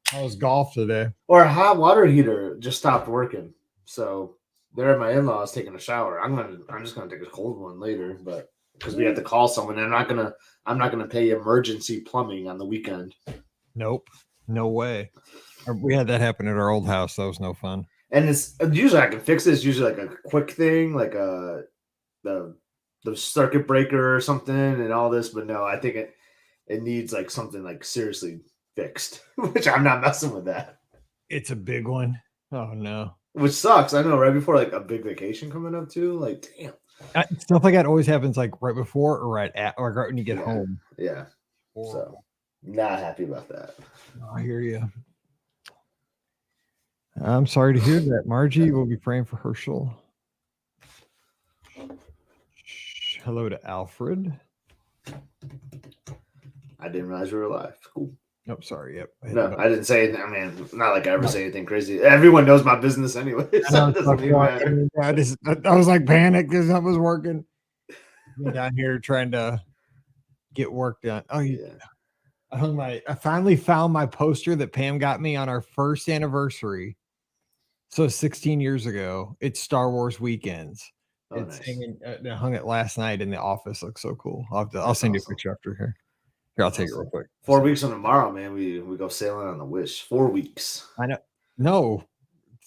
How was golf today? Or a hot water heater just stopped working. So they're at my in-laws taking a shower. I'm just gonna take a cold one later, but because we have to call someone, and I'm not gonna pay emergency plumbing on the weekend. Nope, no way. We had that happen at our old house. That was no fun. And it's usually I can fix it. It's usually like a quick thing, like the circuit breaker or something, and all this. But no, I think it needs like something like seriously fixed, which I'm not messing with that. It's a big one. Oh no. Which sucks. I know, right before like a big vacation coming up too. Like, damn. Stuff like that always happens like right before or right when you get home. Yeah. So not happy about that. I hear you. I'm sorry to hear that. Margie will be praying for Herschel. Hello to Alfred. I didn't realize we were live. Cool. Oh, sorry. Yep. No, I didn't say anything. I mean, not like I ever say anything crazy. Everyone knows my business anyway. So it doesn't even matter. I was like panicked because that was working. I'm down here trying to get work done. Oh, yeah. I finally found my poster that Pam got me on our first anniversary. So 16 years ago. It's Star Wars Weekends. It's hanging. I hung it last night in the office. Looks so cool. I'll send you a picture after here. Here, I'll take it real quick. 4 weeks from tomorrow, man. We go sailing on the Wish. 4 weeks. I know. No,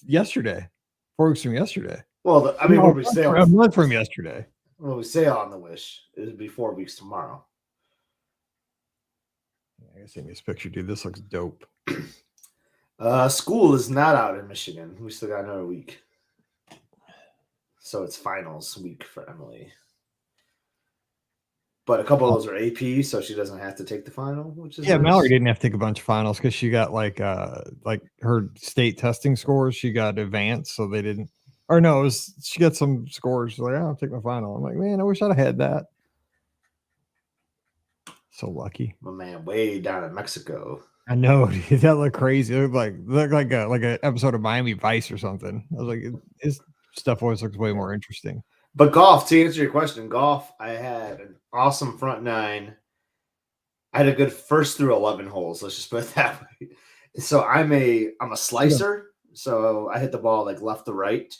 yesterday. 4 weeks from yesterday. Well, I mean, when we sail a month from yesterday. When we sail on the Wish, it'll be 4 weeks tomorrow. I gotta send you this picture, dude. This looks dope. School is not out in Michigan. We still got another week. So it's finals week for Emily. But a couple of those are AP, so she doesn't have to take the final, which is nice. Mallory didn't have to take a bunch of finals because she got like her state testing scores. She got advanced, so they didn't. Or no, she got some scores. She's like, I'll take my final. I'm like, man, I wish I'd have had that. So lucky. My man, way down in Mexico. I know, dude, that looked crazy. It looked like an episode of Miami Vice or something. I was like, his stuff always looks way more interesting. But golf, to answer your question, I had an awesome front nine. I had a good first through 11 holes. Let's just put it that way. So I'm a slicer. So I hit the ball like left to right.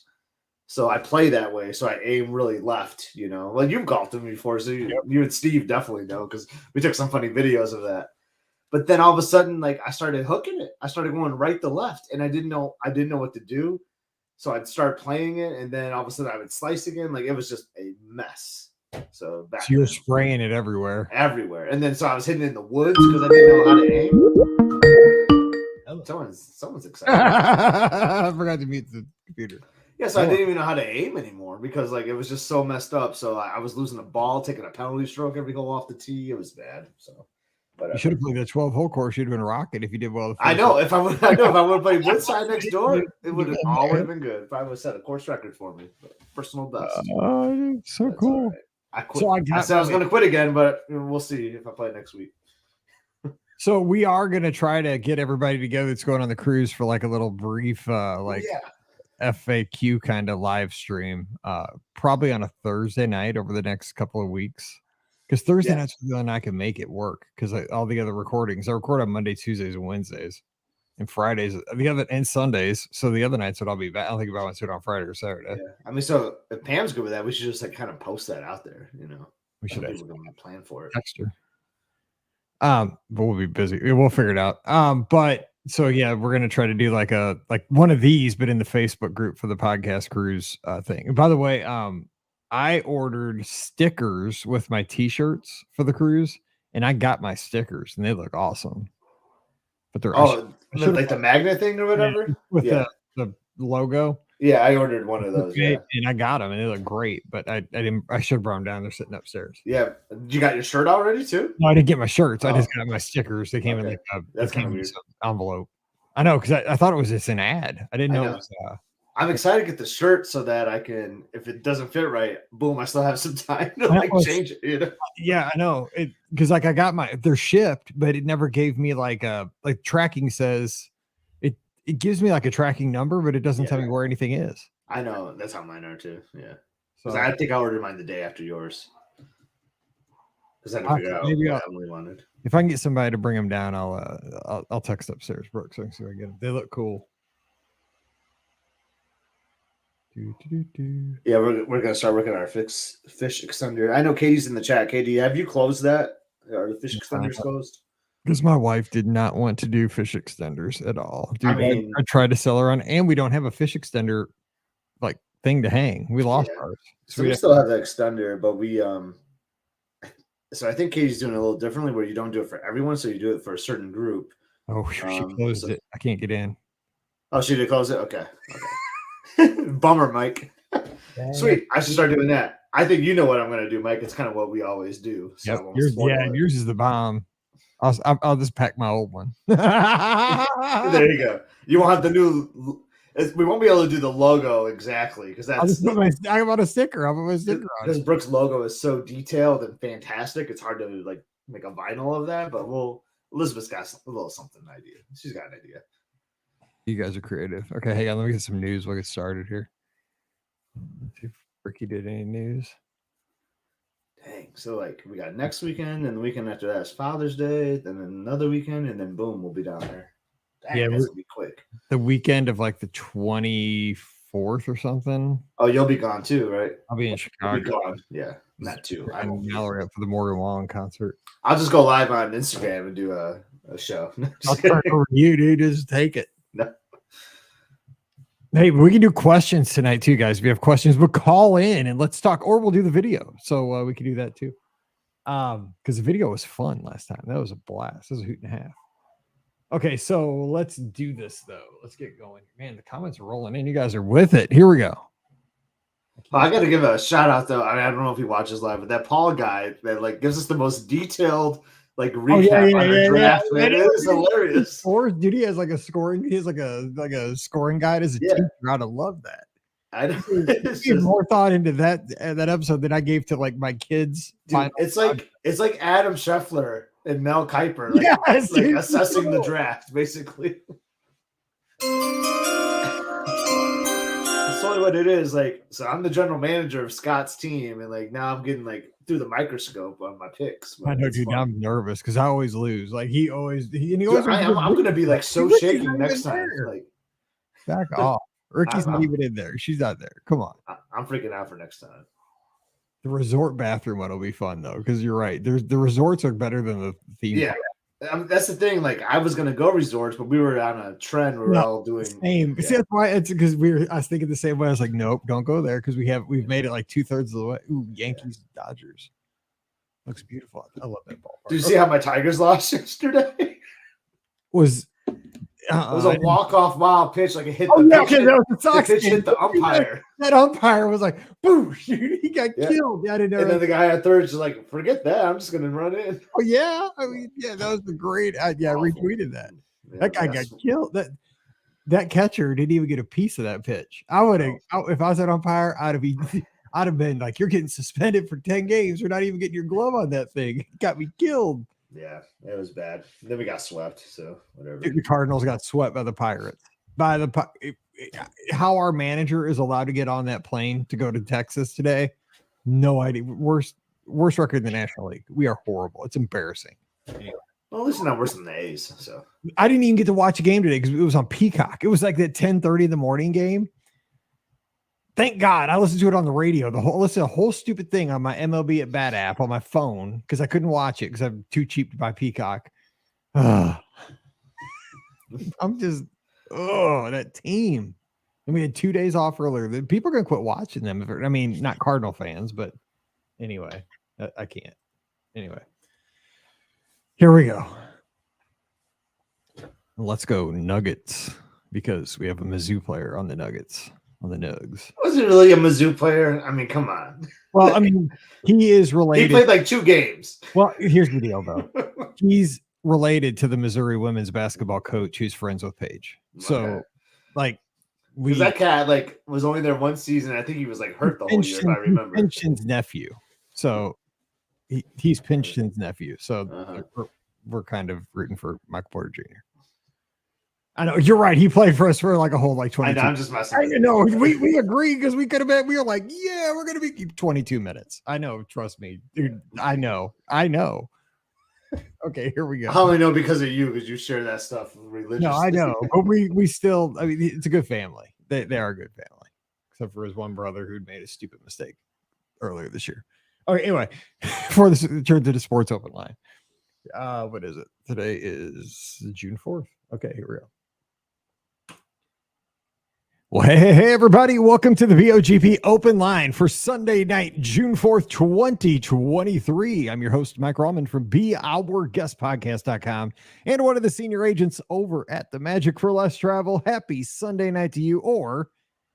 So I play that way. So I aim really left, Like you've golfed with me before. So you and Steve definitely know because we took some funny videos of that. But then all of a sudden, like I started hooking it. I started going right to left, and I didn't know what to do. So I'd start playing it, and then all of a sudden I would slice again. Like it was just a mess. So you were spraying it everywhere. And then so I was hitting it in the woods because I didn't know how to aim. Someone's excited. I forgot to mute the computer. Yeah, so I didn't even know how to aim anymore because like it was just so messed up. So I was losing the ball, taking a penalty stroke every hole off the tee. It was bad. So. You should have played the 12-hole course. You'd have been rocking if you did well. I know. If I would have played Woodside next door, it would have all would have been good. If I would have set a course record for me, personal best. So cool. Right. I said I was going to quit again, but we'll see if I play next week. So we are going to try to get everybody together that's going on the cruise for like a little brief, FAQ kind of live stream, probably on a Thursday night over the next couple of weeks. Because Thursday nights the only night I can make it work because all the other recordings I record on Monday, Tuesdays, and Wednesdays, and Fridays, and Sundays. So the other nights would all be back. I don't think if I want to do it on Friday or Saturday. Yeah, I mean, so if Pam's good with that, we should just like kind of post that out there. We should have a plan for it. Text her. But we'll be busy. We'll figure it out. But so yeah, we're gonna try to do like one of these, but in the Facebook group for the podcast cruise thing. And by the way, I ordered stickers with my t-shirts for the and I got my stickers and they look awesome. But they're like the magnet thing or whatever with the logo. Yeah, I ordered one of those. Yeah. And I got them and they look great, but I should have brought them down. They're sitting upstairs. Yeah. You got your shirt already too? No, I didn't get my shirts. I just got my stickers. They came in like that's kind of weird envelope. I know because I thought it was just an ad. I didn't know. It was, I'm excited to get the shirt so that I can, if it doesn't fit right, boom, I still have some time to change it. Yeah, I know it because like I got they're shipped, but it never gave me like tracking says it gives me like a tracking number, but it doesn't tell me where anything is. I know that's how mine are too. Yeah, so I think I ordered mine the day after yours. Because I had to figure out what Emily wanted. If I can get somebody to bring them down, I'll text upstairs, Brooks, so I can see if I get them. They look cool. Yeah, we're gonna start working on our fish extender. I know Katie's in the chat. Katie, have you closed that? Are the fish extenders closed? Because my wife did not want to do fish extenders at all. Dude, I mean, I tried to sell her on, and we don't have a fish extender like thing to hang. We lost ours. So we still have the extender, but we so I think Katie's doing it a little differently where you don't do it for everyone, so you do it for a certain group. Oh, she closed it. I can't get in. Oh, she did close it? Okay. Bummer, Mike. Sweet. I should start doing that. I think you know what I'm going to do, Mike. It's kind of what we always do. So yep. Yours is the bomb. I'll just pack my old one. There you go. You won't have the new. We won't be able to do the logo exactly because that's. I want a sticker. I'll put my sticker on. Because Brooke's logo is so detailed and fantastic, it's hard to like make a vinyl of that. But Elizabeth's got a little something idea. She's got an idea. You guys are creative. Okay, hang on. Let me get some news. We'll get started here. Let's see if Ricky did any news. Dang. So, like, we got next weekend, and the weekend after that is Father's Day, then another weekend, and then boom, we'll be down there. Dang, yeah, this will be quick. The weekend of like the 24th or something. Oh, you'll be gone too, right? I'll be in Chicago. Be gone. Yeah, that too. I'm Mallory for the Morgan Wallen concert. I'll just go live on Instagram and do a show. I'll turn over you, dude. Just take it. No. Hey, we can do questions tonight too, guys. If you have questions, but call in and let's talk, or we'll do the video. So we can do that too. Because the video was fun last time. That was a blast. That was a hoot and a half. Okay, so let's do this though. Let's get going. Man, the comments are rolling in. You guys are with it. Here we go. I got to give a shout out though. I mean, I don't know if he watches live, but that Paul guy that like gives us the most detailed like recap on the draft. Man, it is hilarious. Dude, he has like a scoring. He has like a scoring guide as a teacher. I'd love that. I know. Give more thought into that episode than I gave to like my kids. Dude, it's like Adam Scheffler and Mel Kiper, like assessing the draft, basically. That's totally what it is. Like, so I'm the general manager of Scott's team, and like now I'm getting like through the microscope on my picks. I know, dude. I'm nervous because I always lose. Like I'm gonna be like so shaking next time. Like, back off. Ricky's not even in there. She's not there. Come on. I'm freaking out for next time. The resort bathroom one will be fun though, because you're right. The resorts are better than the theme. Yeah, that's the thing. Like I was gonna go resorts, but we were on a trend where we're all doing same. Yeah. See, that's why it's because I was thinking the same way. I was like, nope, don't go there because we've made it like 2/3 of the way. Ooh, Yankees, Dodgers. Looks beautiful. I love that ball. Did you see how my Tigers lost yesterday? It was a walk-off wild pitch, like it hit the pitch hit the umpire. That umpire was like, boo, he got killed. I didn't know. And then the guy at third is like, forget that. I'm just gonna run in. Oh yeah. I mean, yeah, that was the great. I retweeted that. Yeah, that guy got killed. That catcher didn't even get a piece of that pitch. I would have if I was that umpire, I'd have been like, you're getting suspended for 10 games. You're not even getting your glove on that thing. It got me killed. Yeah, it was bad. Then we got swept, so whatever. The Cardinals got swept by the Pirates. How our manager is allowed to get on that plane to go to Texas today, no idea. Worst record in the National League. We are horrible. It's embarrassing. Anyway. Well, at least it's not worse than the A's. So I didn't even get to watch a game today because it was on Peacock. It was like that 10:30 in the morning game. Thank God I listened to it on the radio. Listen to the whole stupid thing on my MLB at Bat app on my phone because I couldn't watch it because I'm too cheap to buy Peacock. I'm just that team. And we had 2 days off earlier. People are gonna quit watching them. I mean, not Cardinal fans, but anyway, I can't. Anyway, here we go. Let's go Nuggets because we have a Mizzou player on the Nuggets. On the Nugs. Was it really a Mizzou player? I mean, come on. Well, I mean, he is related. He played like 2 games. Well, here's the deal, though. He's related to the Missouri women's basketball coach who's friends with Paige. So, like, that cat like was only there 1 season. I think he was like hurt the whole year, if I remember. Pinchin's nephew. So he's Pinchin's nephew. So we're kind of rooting for Michael Porter Jr. I know you're right. He played for us for like a whole like 22. I'm just messing. I know we agree because we could have been. We were like, yeah, we're gonna be 22 minutes. I know. Trust me, dude. I know. Okay, here we go. I only know because of you, because you share that stuff religiously. No, I know, but we still. I mean, it's a good family. They are a good family, except for his one brother who'd made a stupid mistake earlier this year. Okay, anyway, before this turn to the sports open line. What is it? Today is June 4th. Okay, here we go. Well, hey, everybody. Welcome to the BOGP open line for Sunday night, June 4th, 2023. I'm your host, Mike Rallman from BeOurGuestPodcast.com and one of the senior agents over at the Magic for Less Travel. Happy Sunday night to you, or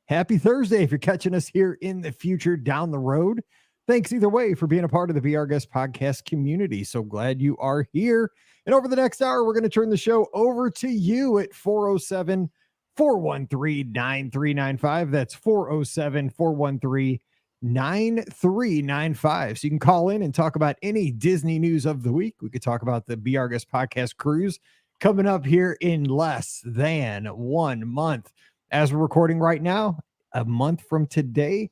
happy Thursday if you're catching us here in the future down the road. Thanks either way for being a part of the Be Our Guest podcast community. So glad you are here. And over the next hour, we're going to turn the show over to you at 407-413-9395. That's 407-413-9395. So you can call in and talk about any Disney news of the week. We could talk about the Be Our Guest podcast cruise coming up here in less than 1 month. As we're recording right now, a month from today,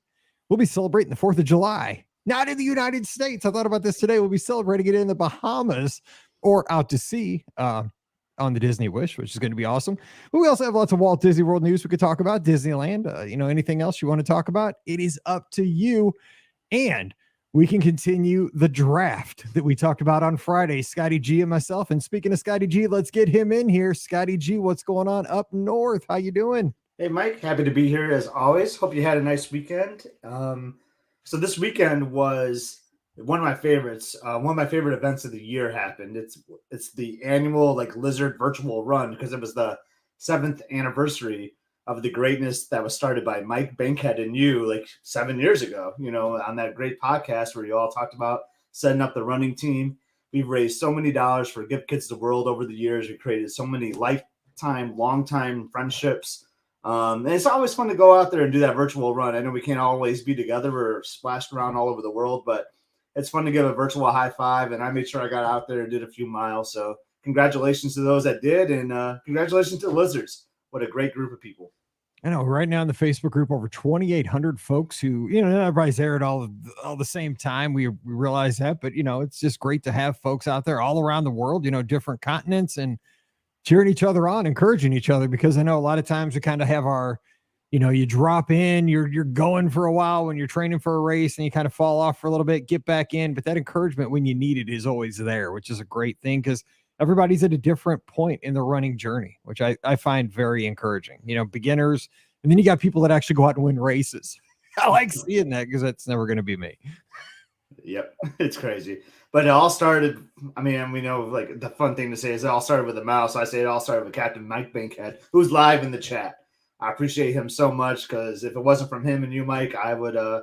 we'll be celebrating the 4th of July. Not in the United States. I thought about this today. We'll be celebrating it in the Bahamas or out to sea on the Disney Wish, which is going to be awesome. But we also have lots of Walt Disney World news we could talk about. Disneyland, anything else you want to talk about, it is up to you. And we can continue the draft that we talked about on Friday, Scotty G and myself. And speaking of Scotty G, let's get him in here. Scotty G, what's going on up north? How you doing? Hey, Mike, happy to be here as always. Hope you had a nice weekend. So this weekend was one of my favorites. One of my favorite events of the year happened. It's the annual Lizard virtual run, because it was the 7th anniversary of the greatness that was started by Mike Bankhead and you 7 years ago, on that great podcast where you all talked about setting up the running team. We've raised so many dollars for Give Kids the World over the years. We created so many long-time friendships. And it's always fun to go out there and do that virtual run. I know we can't always be together. We're splashed around all over the world, but it's fun to give a virtual high five. And I made sure I got out there and did a few miles. So congratulations to those that did. And congratulations to the Lizards. What a great group of people. I know right now in the Facebook group, over 2,800 folks who, not everybody's there at all the same time. We realize that, but it's just great to have folks out there all around the world, different continents, and cheering each other on, encouraging each other, because I know a lot of times we kind of have our, you drop in, you're going for a while when you're training for a race and you kind of fall off for a little bit, get back in. But that encouragement when you need it is always there, which is a great thing, because everybody's at a different point in the running journey, which I find very encouraging. Beginners, and then you got people that actually go out and win races. I like seeing that, because that's never going to be me. Yep, it's crazy. But it all started, we know the fun thing to say is it all started with a mouse. So I say it all started with Captain Mike Bankhead, who's live in the chat. I appreciate him so much, because if it wasn't from him and you, Mike, I would, I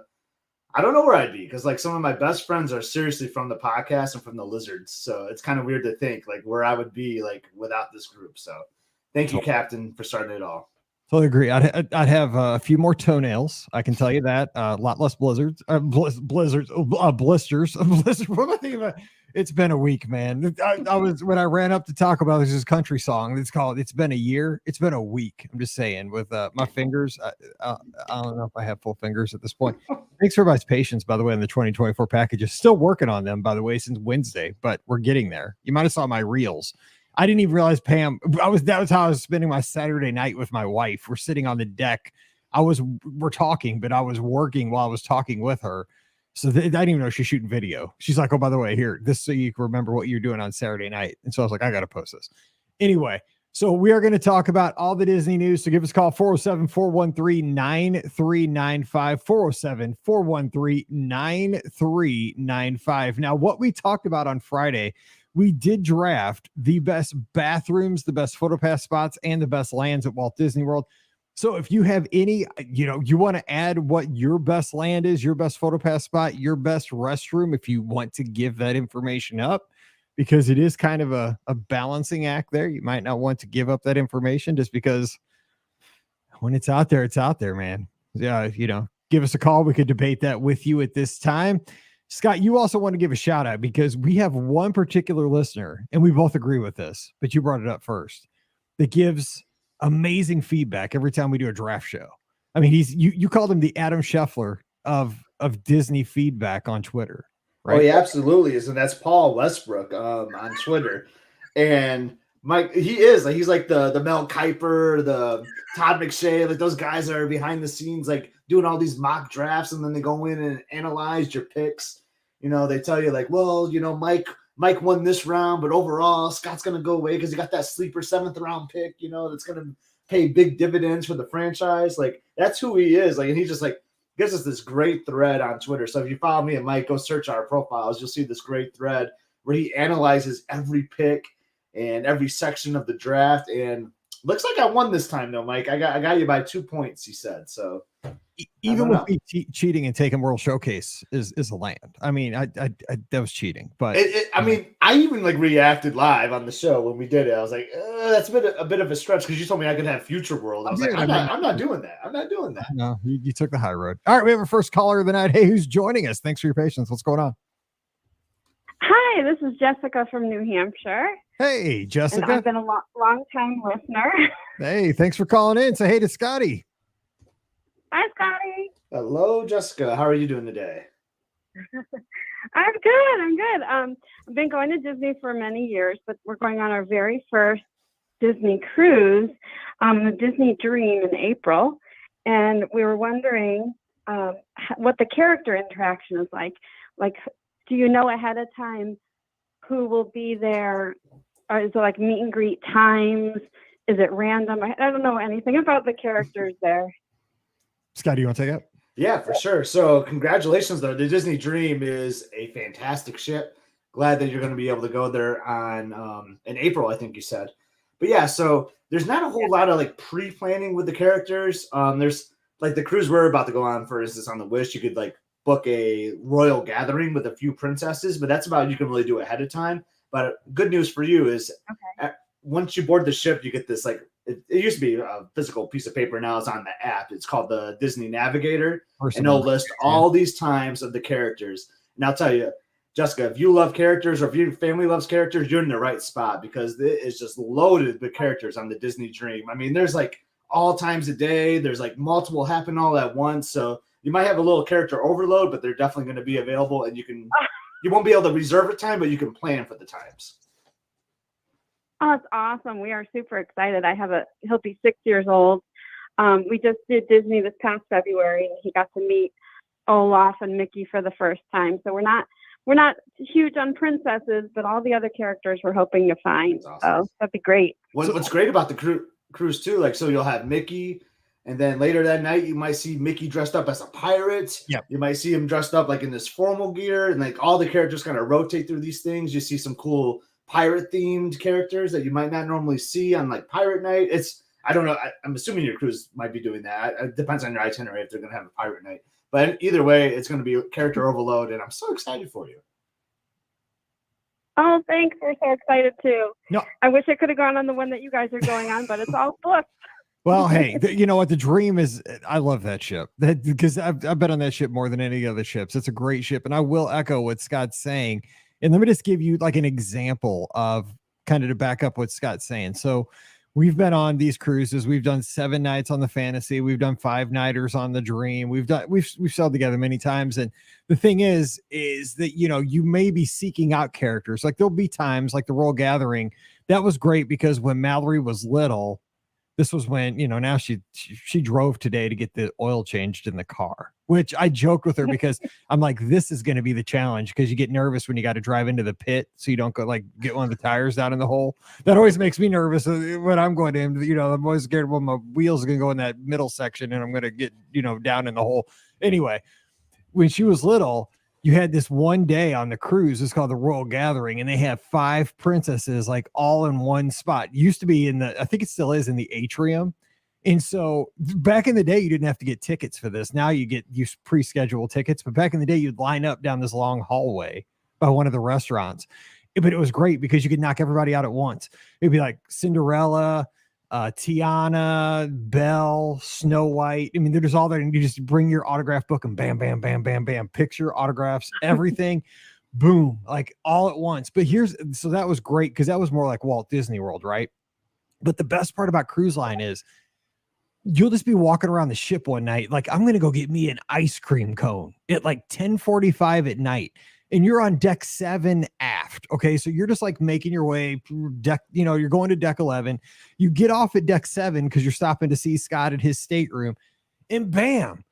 don't know where I'd be, because some of my best friends are seriously from the podcast and from the Lizards. So it's kind of weird to think where I would be without this group. So thank you, Captain, for starting it all. Totally agree. I'd have a few more toenails. I can tell you that. A lot less blisters. Blizzard. What am I thinking about? It's been a week, man. I was, when I ran up to Taco Bell, there's this country song. It's called "It's Been a Year." It's been a week. I'm just saying, with my fingers. I don't know if I have full fingers at this point. Thanks for everybody's patience, by the way, in the 2024 packages. Still working on them, by the way, since Wednesday, but we're getting there. You might have saw my reels. I didn't even realize Pam, that was how I was spending my Saturday night with my wife. We're sitting on the deck. We're talking, but I was working while I was talking with her. So I didn't even know she's shooting video. She's like, oh, by the way, here, this, so you can remember what you're doing on Saturday night. And so I was like, I got to post this. Anyway, so we are going to talk about all the Disney news. So give us a call, 407-413-9395, 407-413-9395. Now, what we talked about on Friday, we did draft the best bathrooms, the best PhotoPass spots, and the best lands at Walt Disney World. So if you have any, you want to add what your best land is, your best PhotoPass spot, your best restroom, if you want to give that information up, because it is kind of a balancing act there. You might not want to give up that information, just because when it's out there, man. Yeah, give us a call. We could debate that with you at this time. Scott, you also want to give a shout out, because we have one particular listener, and we both agree with this, but you brought it up first, that gives amazing feedback every time we do a draft show. I mean, you called him the Adam Scheffler of Disney feedback on Twitter, right? Oh, he absolutely is, and that's Paul Westbrook on Twitter. And Mike, he is like he's like the Mel Kiper, the Todd McShay, like those guys that are behind the scenes, like doing all these mock drafts, and then they go in and analyze your picks. You know, they tell you like, well, you know, Mike won this round, but overall Scott's gonna go away because he got that sleeper 7th round pick, you know, that's gonna pay big dividends for the franchise. Like that's who he is. Like, and he just like gives us this great thread on Twitter. So if you follow me and Mike, go search our profiles. You'll see this great thread where he analyzes every pick and every section of the draft. And looks like I won this time, though, Mike. I got you by 2 points, he said. So even with me cheating and taking World Showcase is a land. I mean, I that was cheating, but I mean, I even like reacted live on the show when we did it. I was like, that's a bit of a stretch because you told me I could have Future World. I was like, I'm not doing that. I'm not doing that. No, you took the high road. All right, we have our first caller of the night. Hey, who's joining us? Thanks for your patience. What's going on? Hi, this is Jessica from New Hampshire. Hey, Jessica. And I've been a long time listener. Hey, thanks for calling in. Say hey to Scotty. Hi, Scotty. Hello, Jessica. How are you doing today? I'm good. I've been going to Disney for many years, but we're going on our very first Disney cruise, the Disney Dream in April. And we were wondering what the character interaction is like. Like, do you know ahead of time who will be there? Or is it like meet and greet times? Is it random? I don't know anything about the characters there. Scott, do you want to take it? Yeah, for sure. So congratulations, though. The Disney Dream is a fantastic ship. Glad that you're going to be able to go there on in April, I think you said. But yeah, so there's not a whole lot of like pre-planning with the characters. There's like the cruise we're about to go on, for instance, on the Wish, you could like book a royal gathering with a few princesses, but that's about you can really do ahead of time. But good news for you is once you board the ship, you get this like it used to be a physical piece of paper. Now it's on the app. It's called the Disney Navigator, and it'll list all these times of the characters. And I'll tell you, Jessica, if you love characters or if your family loves characters, you're in the right spot because it is just loaded with characters on the Disney Dream. I mean, there's like all times a day. There's like multiple happen all at once. So you might have a little character overload, but they're definitely going to be available, and you won't be able to reserve a time, but you can plan for the times. Oh, it's awesome. We are super excited. He'll be 6 years old. We just did Disney this past February, and he got to meet Olaf and Mickey for the first time. So we're not huge on princesses, but all the other characters we're hoping to find. Awesome. So that'd be great. What's great about the cruise too, like, so you'll have Mickey, and then later that night you might see Mickey dressed up as a pirate. Yep. You might see him dressed up like in this formal gear, and like all the characters kind of rotate through these things. You see some cool pirate themed characters that you might not normally see on like pirate night. I don't know. I'm assuming your cruise might be doing that. It depends on your itinerary if they're going to have a pirate night. But either way, it's going to be character overload, and I'm so excited for you. Oh, thanks. We're so excited too. No, I wish I could have gone on the one that you guys are going on, but it's all booked. Well, hey, you know what? The Dream is, I love that ship because I've been on that ship more than any other ships. It's a great ship. And I will echo what Scott's saying. And let me just give you like an example of kind of to back up what Scott's saying. So we've been on these cruises. We've done 7 nights on the Fantasy. We've done 5-nighters on the Dream. We've sailed together many times. And the thing is that, you know, you may be seeking out characters. Like there'll be times like the Royal Gathering. That was great because when Mallory was little, this was when, you know, now she drove today to get the oil changed in the car, which I joked with her because I'm like, this is going to be the challenge because you get nervous when you got to drive into the pit so you don't go like get one of the tires down in the hole. That always makes me nervous when I'm going in. You know, I'm always scared when my wheels are going to go in that middle section and I'm going to get, you know, down in the hole. Anyway, when she was little, you had this one day on the cruise. It's called the Royal Gathering, and they have 5 princesses like all in one spot. Used to be I think it still is in the atrium. And so back in the day, you didn't have to get tickets for this. Now you pre-schedule tickets, but back in the day, you'd line up down this long hallway by one of the restaurants. But it was great because you could knock everybody out at once. It'd be like Cinderella, Tiana, Belle, Snow White. I mean, they're just all there, and you just bring your autograph book and bam, bam, bam, bam, bam, picture, autographs, everything, boom, like all at once. But so that was great because that was more like Walt Disney World, right? But the best part about cruise line is you'll just be walking around the ship one night. Like, I'm going to go get me an ice cream cone at like 10:45 at night. And you're on deck 7 aft. Okay. So you're just like making your way deck, you're going to deck 11. You get off at deck 7 because you're stopping to see Scott at his stateroom. And bam,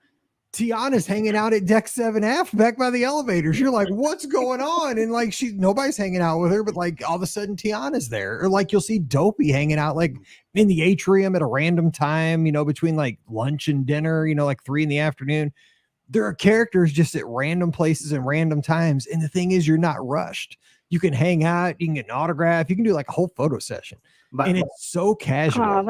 Tiana's hanging out at deck 7 aft back by the elevators. You're like, what's going on? And like, nobody's hanging out with her, but like all of a sudden Tiana's there. Or like you'll see Dopey hanging out like in the atrium at a random time, between like lunch and dinner, like 3 p.m. There are characters just at random places and random times. And the thing is, you're not rushed. You can hang out, you can get an autograph, you can do like a whole photo session. And it's so casual.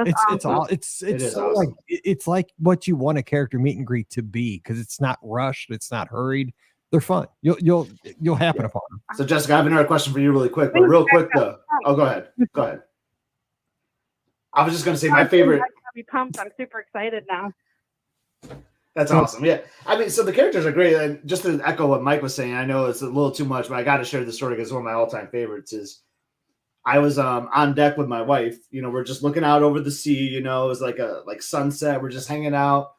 It's like what you want a character meet and greet to be, because it's not rushed, it's not hurried. They're fun. You'll happen upon them. So Jessica, I have another question for you really quick, but real quick though. Oh, go ahead. I was just gonna say my favorite. I'm pumped. I'm super excited now. That's awesome. Yeah. I mean, so the characters are great. And just to echo what Mike was saying, I know it's a little too much, but I got to share the story because one of my all-time favorites is I was on deck with my wife. We're just looking out over the sea. It was like sunset. We're just hanging out.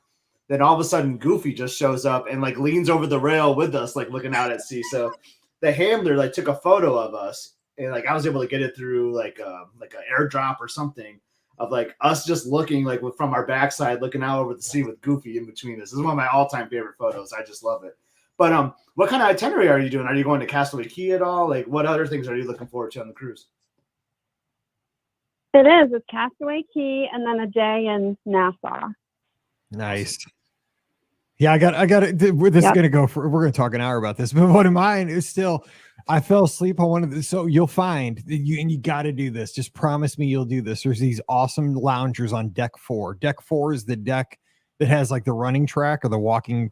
Then all of a sudden, Goofy just shows up and like leans over the rail with us, like looking out at sea. So the handler like took a photo of us, and like I was able to get it through like an airdrop or something, of like us just looking like from our backside, looking out over the sea with Goofy in between us. This is one of my all-time favorite photos. I just love it. But what kind of itinerary are you doing? Are you going to Castaway Cay at all? Like, what other things are you looking forward to on the cruise? It is. It's Castaway Cay and then a day in Nassau. Nice. Yeah, I got it. This is going to go we're going to talk an hour about this, but one of mine is still, I fell asleep on one of the, so you'll find you got to do this. Just promise me you'll do this. There's these awesome loungers on deck 4. Deck 4 is the deck that has like the running track or the walking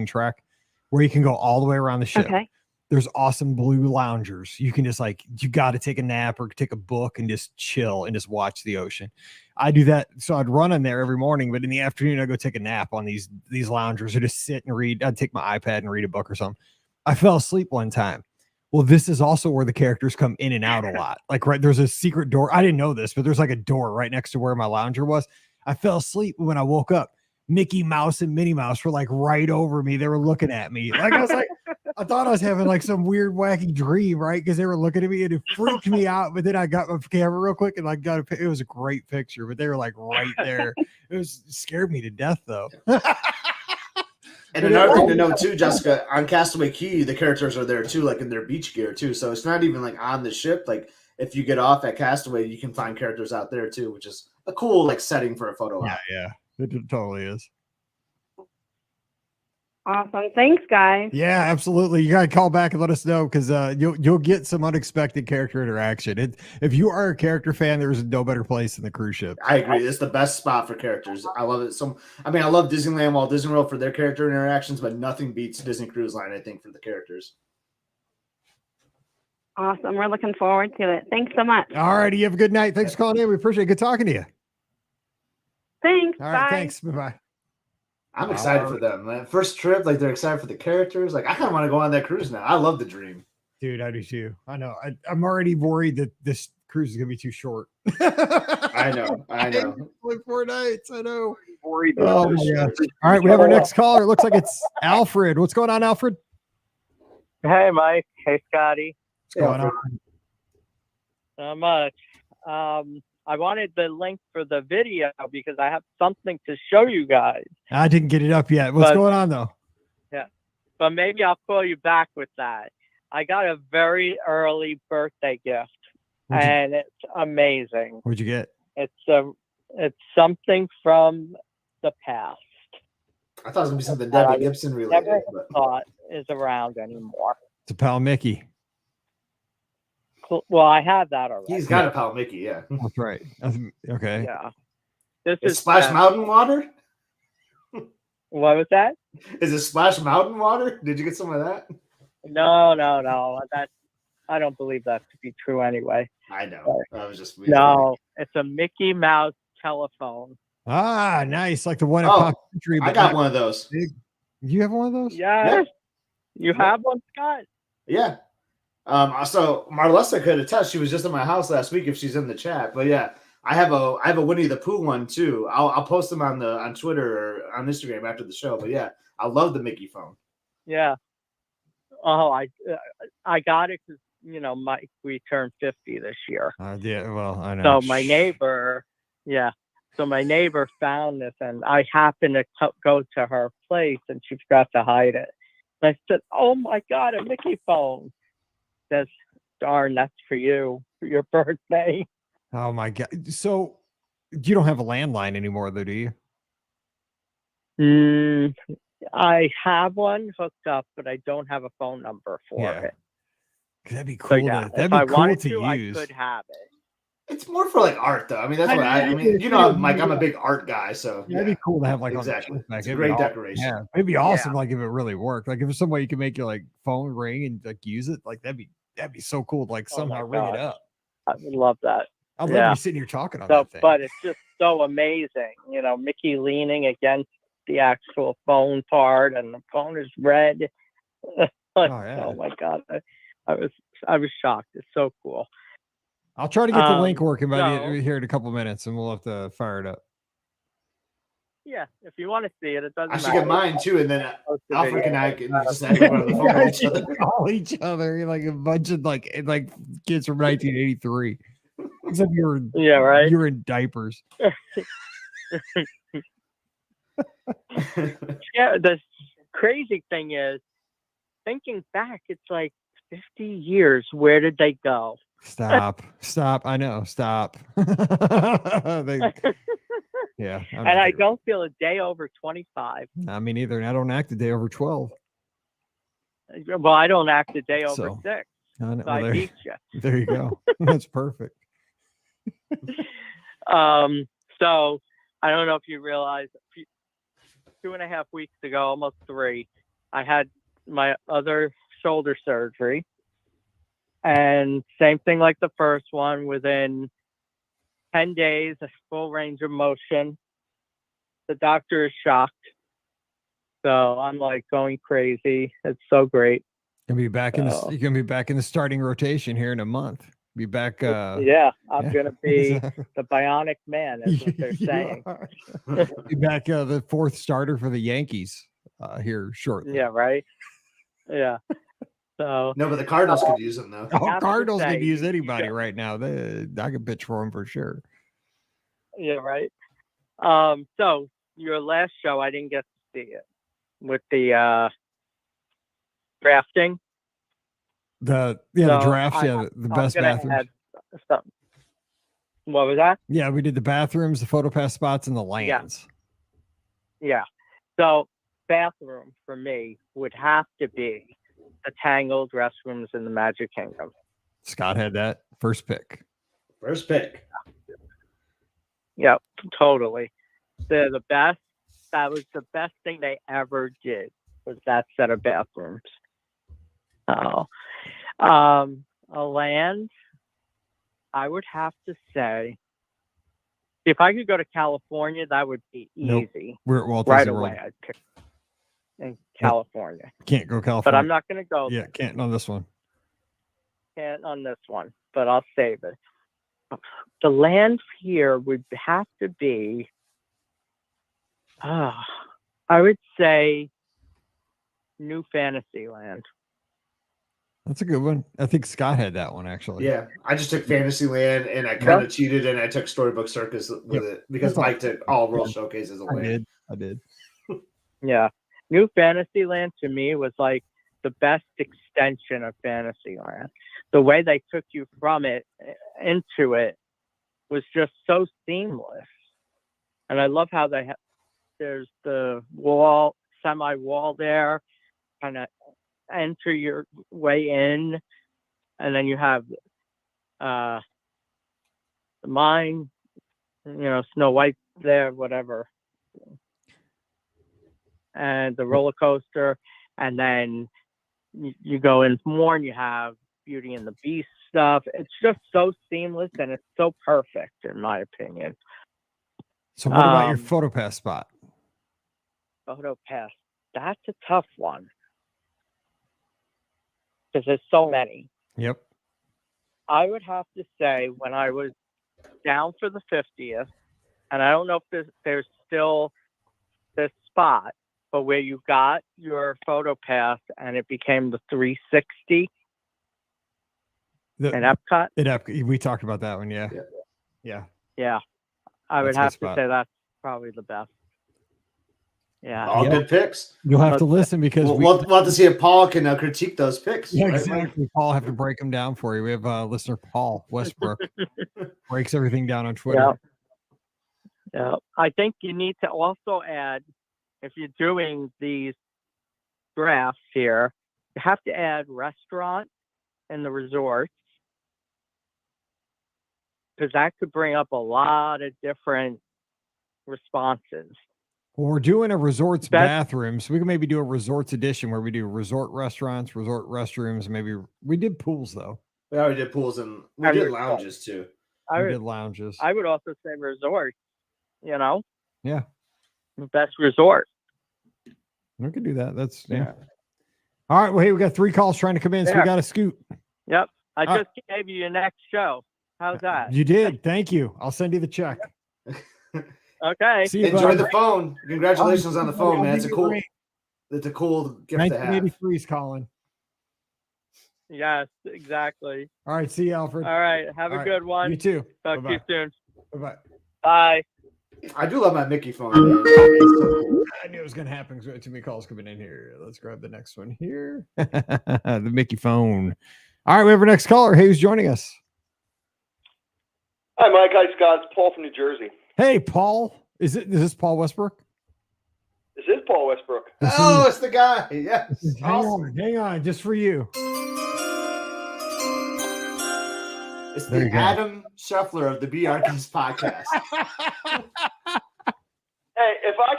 track where you can go all the way around the ship. Okay. There's awesome blue loungers. You can just you got to take a nap or take a book and just chill and just watch the ocean. I do that. So I'd run in there every morning, but in the afternoon, I go take a nap on these loungers or just sit and read. I'd take my iPad and read a book or something. I fell asleep one time. Well, this is also where the characters come in and out a lot. Like, right, there's a secret door. I didn't know this, but there's like a door right next to where my lounger was. I fell asleep. When I woke up, Mickey Mouse and Minnie Mouse were like right over me. They were looking at me. Like, I was like, I thought I was having like some weird wacky dream, right? Because they were looking at me and it freaked me out. But then I got my camera real quick and like it was a great picture, but they were like right there. It scared me to death though. And another thing to know too, Jessica, on Castaway Cay, the characters are there too, like in their beach gear too. So it's not even like on the ship. Like if you get off at Castaway, you can find characters out there too, which is a cool like setting for a photo op. Yeah, it totally is. Awesome. Thanks, guys. Yeah, absolutely. You gotta call back and let us know because you'll get some unexpected character interaction. If you are a character fan, there's no better place than the cruise ship. I agree. It's the best spot for characters. I love it. I love Disneyland, Walt Disney World for their character interactions, but nothing beats Disney Cruise Line, I think, for the characters. Awesome. We're looking forward to it. Thanks so much. All righty. You have a good night. Thanks for calling in. We appreciate it. Good talking to you. Thanks. All right. Bye. Thanks. Bye-bye. I'm excited for them. Man. First trip, like they're excited for the characters. Like I kind of want to go on that cruise now. I love the dream. Dude, I do too. I know. I'm already worried that this cruise is gonna be too short. I know. Like 4 nights. I know. Worried. Oh my gosh. All right, we have our next caller. It looks like it's Alfred. What's going on, Alfred? Hey, Mike. Hey, Scotty. What's going on? Not much. I wanted the link for the video because I have something to show you guys. I didn't get it up yet. What's going on though? Yeah, but maybe I'll call you back with that. I got a very early birthday gift, and it's amazing. What'd you get? It's something from the past. I thought it was gonna be something Debbie Gibson related. Never thought is around anymore. It's a pal Mickey. Well, I have that already. He's got a pal Mickey, yeah. That's right. Okay. Yeah. This is is Splash Mountain water? What was that? Is it Splash Mountain water? Did you get some of that? No. I don't believe that to be true anyway. I know. I was just it's a Mickey Mouse telephone. Ah, nice. Like the one at Pop Century. I got one of those. You have one of those? Yeah. You have one, Scott? Yeah. So Marlessa could attest. She was just at my house last week if she's in the chat. But yeah, I have a Winnie the Pooh one too. I'll post them on Twitter or on Instagram after the show. But yeah, I love the Mickey phone. Yeah. Oh, I got it because we turned 50 this year. Yeah, well, I know. So my neighbor, So my neighbor found this, and I happened to go to her place, and she forgot to hide it. And I said, "Oh my God, a Mickey phone!" Says, "Darn, that's for you for your birthday." Oh my God! So you don't have a landline anymore, though, do you? I have one hooked up, but I don't have a phone number for it. That'd be So cool. yeah, That'd if be I cool wanted to to, I use. could have it. It's more for like art, though. I mean, that's what I mean. I'm a big art guy, so That'd be cool to have like exactly. on the It's a great decoration. Yeah, it'd be awesome. Like if it really worked. Like if there's some way you can make your like phone ring and like use it, like that'd be so cool. To, like somehow ring it up. I would love that. I'd love to be sitting here talking on that thing. But it's just so amazing. Mickey leaning against the actual phone part, and the phone is red. Oh my God, I was shocked. It's so cool. I'll try to get the link working here in a couple minutes, and we'll have to fire it up. Yeah, if you want to see it, it doesn't matter. I should get mine too, and then Alfred and I can just everyone on the phone with each other. Call each other. You're like a bunch of like kids from 1983. Except you're in diapers. The crazy thing is, thinking back, it's like 50 years. Where did they go? Stop. I know. Stop. Yeah. And I don't feel a day over 25. I mean, either. And I don't act a day over 12. Well, I don't act a day over 6. I beat you. There you go. That's perfect. So I don't know if you realize, 2.5 weeks ago, almost 3, I had my other shoulder surgery, and same thing like the first one. Within 10 days, a full range of motion. The doctor is shocked, so I'm like going crazy. It's so great. You're gonna be back in the starting rotation here in a month. Be back. I'm gonna be the bionic man, is what they're saying. Be back the 4th starter for the Yankees here shortly. Yeah, right. Yeah. So no, but the Cardinals could use him though. Cardinals could use anybody right now. I could pitch for them for sure. Yeah, right. So your last show, I didn't get to see it with the drafting. The drafts, the best bathrooms. What was that? Yeah, we did the bathrooms, the PhotoPass spots, and the lands. Yeah. So bathroom for me would have to be the Tangled restrooms in the Magic Kingdom. Scott had that first pick. Yep, totally. They're the best. That was the best thing they ever did, was that set of bathrooms. A land, I would have to say, if I could go to California, that would be easy. We're at Walt right Disney away. World. I'd pick in California. Can't go California. But I'm not going to go. Yeah, can't on this one. Can't on this one, but I'll save it. The land here would have to be, I would say, New Fantasyland. That's a good one. I think Scott had that one actually. Yeah, I just took Fantasyland and I kind of cheated and I took Storybook Circus with it because Mike took all World Showcases away. I did. Yeah, New Fantasyland to me was like the best extension of Fantasyland. The way they took you from it into it was just so seamless, and I love how there's the semi-wall there, kind of enter your way in, and then you have the mine, Snow White there, whatever, and the roller coaster, and then you go in more and you have Beauty and the Beast stuff. It's just so seamless and it's so perfect in my opinion. So what about your PhotoPass spot? PhotoPass, that's a tough one because there's so many. Yep. I would have to say when I was down for the 50th, and I don't know if there's still this spot, but where you got your photo pass and it became the 360 in Epcot. We talked about that one. Yeah. I would That's a have good to spot. say that's probably the best. Yeah. All good picks. You'll have to listen because we'll have to see if Paul can critique those picks. Yeah, right, exactly. Mike? Paul have to break them down for you. We have listener Paul Westbrook breaks everything down on Twitter. Yeah. I think you need to also add, if you're doing these drafts here, you have to add restaurant in the resort, because that could bring up a lot of different responses. Well, we're doing a resort's bathroom, so we can maybe do a resorts edition where we do resort restaurants, resort restrooms. Maybe we did pools though. We already did pools and we did lounges too. We did lounges. I would also say resort. Yeah. The best resort. We could do that. That's yeah. All right. Well, hey, we got 3 calls trying to come in, so we got to scoot. Yep. I just gave you your next show. How's that? You did. Thank you. I'll send you the check. Okay. See you, Enjoy bud. the phone. Congratulations on the phone, man. It's a cool gift to have. 1983 is calling. Yes, exactly. All right. See you, Alfred. All right. Have a good one. You too. Talk to you soon. Bye-bye. Bye. I do love my Mickey phone. Man. It's so cool. I knew it was going to happen because we had too many calls coming in here. Let's grab the next one here. The Mickey phone. All right. We have our next caller. Hey, who's joining us? Hi, Mike. Hi, Scott. It's Paul from New Jersey. Hey, Paul. Is this Paul Westbrook? This is Paul Westbrook. Oh, it's the guy. Yes. Hang on, just for you. It's the Adam Scheffler of the BRK's podcast. Hey, if I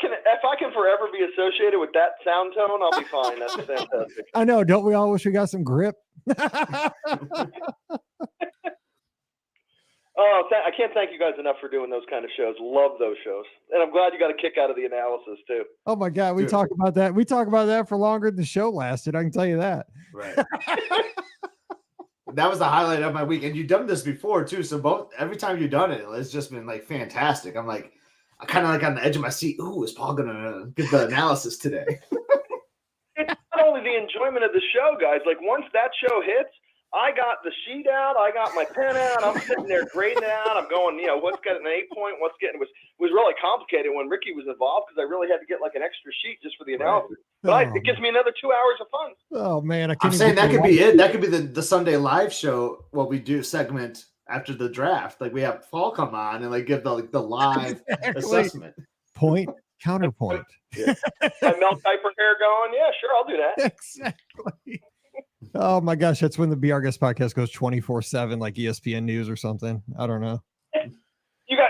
can forever be associated with that sound tone, I'll be fine. That's fantastic. I know. Don't we all wish we got some grip? Oh, I can't thank you guys enough for doing those kind of shows. Love those shows. And I'm glad you got a kick out of the analysis, too. Oh, my God. We talk about that. We talk about that for longer than the show lasted. I can tell you that. Right. That was the highlight of my week. And you've done this before, too. So every time you've done it, it's just been, like, fantastic. I'm like, I kind of like on the edge of my seat. Ooh, is Paul going to give the analysis today? It's not only the enjoyment of the show, guys. Like, once that show hits, I got the sheet out. I got my pen out. I'm sitting there grading out. I'm going, what's getting an 8 point? What's getting was really complicated when Ricky was involved because I really had to get like an extra sheet just for the analysis. But it gives me another 2 hours of fun. Oh man, I'm saying that could be it. That could be the Sunday live show. What we do segment after the draft, like we have Paul come on and like give the live assessment. Point counterpoint. My Mel Kiper hair going. Yeah, sure, I'll do that. Exactly. Oh my gosh, that's when the BR Guest podcast goes 24/7, like ESPN News or something. I don't know. It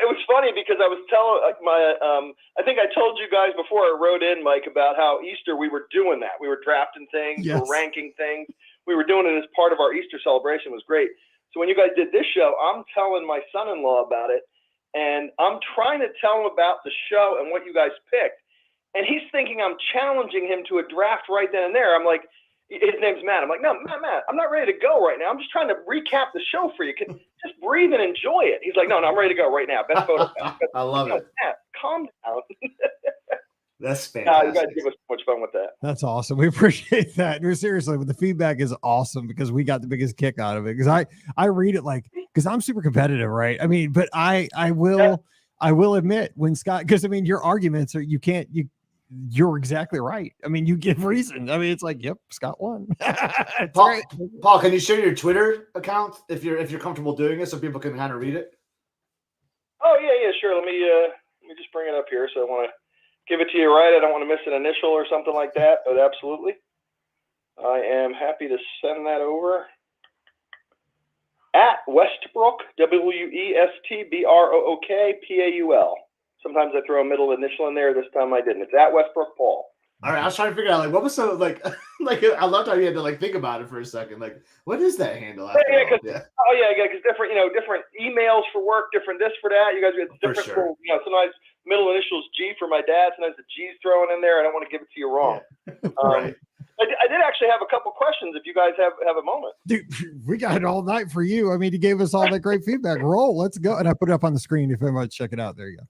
was funny because I was telling I think I told you guys before I wrote in, Mike, about how Easter we were doing that. We were drafting things, we were ranking things. We were doing it as part of our Easter celebration. It was great. So when you guys did this show, I'm telling my son-in-law about it, and I'm trying to tell him about the show and what you guys picked. And he's thinking I'm challenging him to a draft right then and there. I'm like, his name's Matt. I'm like, no, Matt, I'm not ready to go right now. I'm just trying to recap the show for you. Just breathe and enjoy it. He's like, no, I'm ready to go right now. Best photo. I love it. Matt, calm down. That's fantastic. You guys give us so much fun with that. That's awesome. We appreciate that. Seriously, the feedback is awesome because we got the biggest kick out of it. Because I read it because I'm super competitive, right? I mean, but I will admit when Scott, because I mean, your arguments are you're exactly right. I mean, you give reasons. I mean, it's like, yep, Scott won. Paul, can you share your Twitter account if you're comfortable doing it so people can kind of read it? Oh yeah, sure. Let me just bring it up here. So I want to give it to you right. I don't want to miss an initial or something like that, but absolutely. I am happy to send that over. At Westbrook, WESTBROOKPAUL. Sometimes I throw a middle initial in there. This time I didn't. It's at Westbrook Paul. All right, I was trying to figure out what was so like I loved how you had to think about it for a second. Like, what is that handle? Because different different emails for work, different this for that. You guys get different. Sure. Sometimes middle initials G for my dad. Sometimes the G's thrown in there. I don't want to give it to you wrong. Right. I did actually have a couple questions if you guys have a moment. Dude, we got it all night for you. I mean, you gave us all that great feedback. Roll, let's go. And I put it up on the screen if anybody check it out. There you go.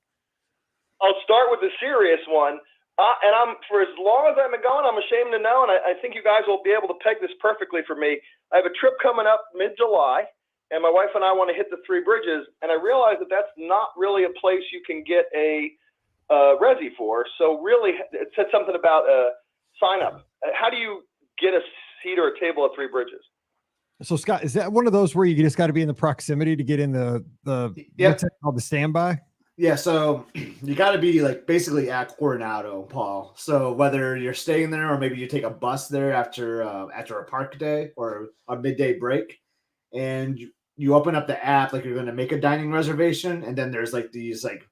I'll start with the serious one. And for as long as I've been going, I'm ashamed to know, and I think you guys will be able to peg this perfectly for me. I have a trip coming up mid-July, and my wife and I want to hit the Three Bridges, and I realize that that's not really a place you can get a resi for. So really, it said something about sign up. How do you get a seat or a table at Three Bridges? So Scott, is that one of those where you just got to be in the proximity to get in the what's it called, the standby? Yeah, so you got to be like basically at Coronado, Paul. So whether you're staying there or maybe you take a bus there after a park day or a midday break, and you open up the app like you're going to make a dining reservation, and then there's like these like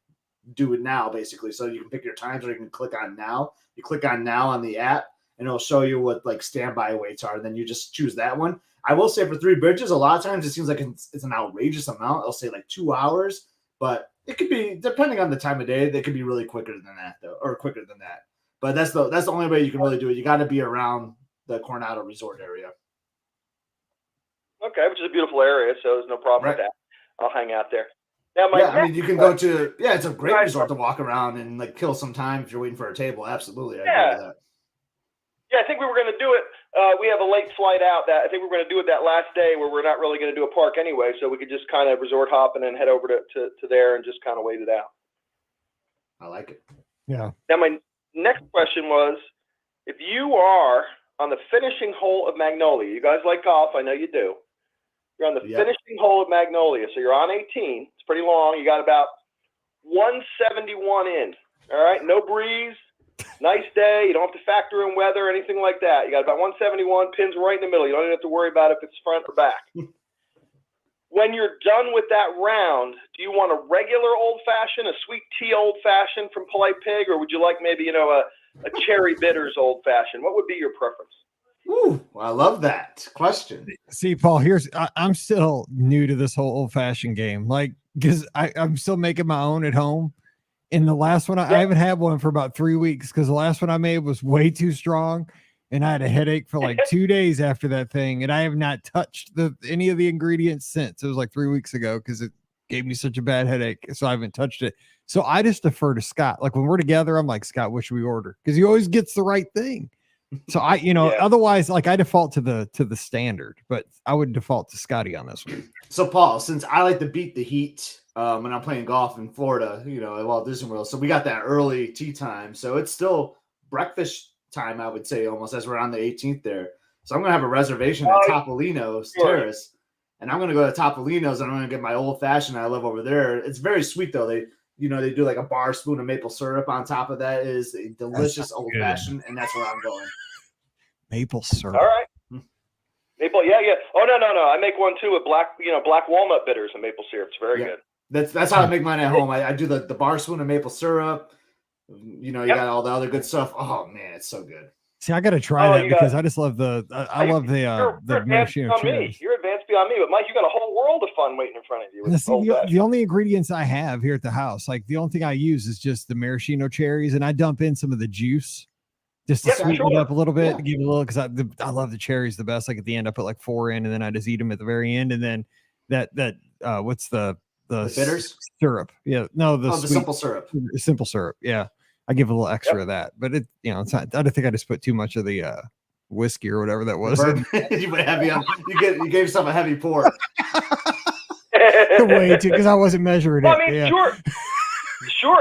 do it now basically. So you can pick your times or you can click on now. You click on now on the app, and it'll show you what like standby waits are. And then you just choose that one. I will say for Three Bridges, a lot of times it seems like it's an outrageous amount. It'll say like 2 hours, but it could be, depending on the time of day, they could be really quicker than that, though, or quicker than that. But that's the only way you can really do it. You got to be around the Coronado Resort area. Okay, which is a beautiful area, so there's no problem with that. I'll hang out there. Now, I mean, you can go to, it's a great resort to walk around and like kill some time if you're waiting for a table. Absolutely, I agree with that. Yeah, I think we were going to do it. We have a late flight out. That I think we were going to do it that last day where we're not really going to do a park anyway, so we could just kind of resort hop and then head over to there and just kind of wait it out. I like it. Yeah. Now, my next question was, if you are on the finishing hole of Magnolia, you guys like golf, I know you do. You're on the finishing hole of Magnolia, so you're on 18. It's pretty long. You got about 171 in. All right, no breeze. Nice day. You don't have to factor in weather or anything like that. You got about 171, pins right in the middle. You don't even have to worry about if it's front or back. When you're done with that round, do you want a regular old-fashioned, a sweet tea old-fashioned from Polite Pig, or would you like maybe, a cherry bitters old-fashioned? What would be your preference? Ooh, I love that question. See, Paul, I'm still new to this whole old-fashioned game. Like, because I'm still making my own at home. And the last one, I haven't had one for about 3 weeks because the last one I made was way too strong. And I had a headache for like 2 days after that thing. And I have not touched any of the ingredients since. It was like 3 weeks ago because it gave me such a bad headache. So I haven't touched it. So I just defer to Scott. Like when we're together, I'm like, Scott, what should we order? Because he always gets the right thing. So otherwise, like I default to the standard, but I would default to Scotty on this one. So Paul, since I like to beat the heat when I'm playing golf in Florida, at Walt Disney World, so we got that early tea time. So it's still breakfast time, I would say, almost as we're on the 18th there. So I'm gonna have a reservation at Topolino's Terrace, and I'm gonna go to Topolino's and I'm gonna get my old fashioned I love over there. It's very sweet though. They do like a bar spoon of maple syrup on top of that. It is a delicious old fashioned, and that's where I'm going. Maple syrup. All right. Maple, yeah. Oh no. I make one too with black walnut bitters and maple syrup. It's very good. That's how I make mine at home. I do the bar spoon of maple syrup. You got all the other good stuff. Oh man, it's so good. See, I got to try that because I just love the maraschino cherries. You're advanced beyond me, but Mike, you got a whole world of fun waiting in front of you. The only ingredients I have here at the house, like the only thing I use is just the maraschino cherries, and I dump in some of the juice just to sweeten it up a little bit, to give it a little, because I love the cherries the best. Like at the end, I put like 4 in, and then I just eat them at the very end, and then that what's the bitters syrup? Yeah, no, the simple syrup. Simple syrup, yeah. I give a little extra of that, but it's not. I don't think I just put too much of the whiskey or whatever that was. You put heavy on. You gave yourself a heavy pour. Way too, because I wasn't measuring it. I mean, sure.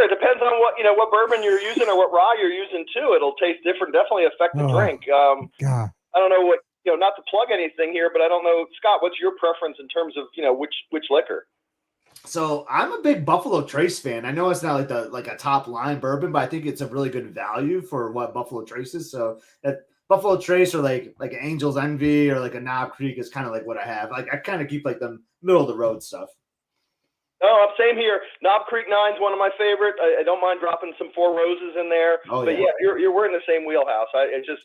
It depends on what bourbon you're using or what rye you're using too. It'll taste different. Definitely affect the drink. God. I don't know what not to plug anything here, but I don't know, Scott. What's your preference in terms of which liquor? So I'm a big Buffalo Trace fan. I know it's not like a top line bourbon, but I think it's a really good value for what Buffalo Trace is. So that Buffalo Trace or like Angel's Envy or like a Knob Creek is kind of like what I have. Like I kind of keep like the middle of the road stuff. Oh, same here. Knob Creek 9 is one of my favorite. I don't mind dropping some Four Roses in there. Oh, but yeah, we're in the same wheelhouse. It's just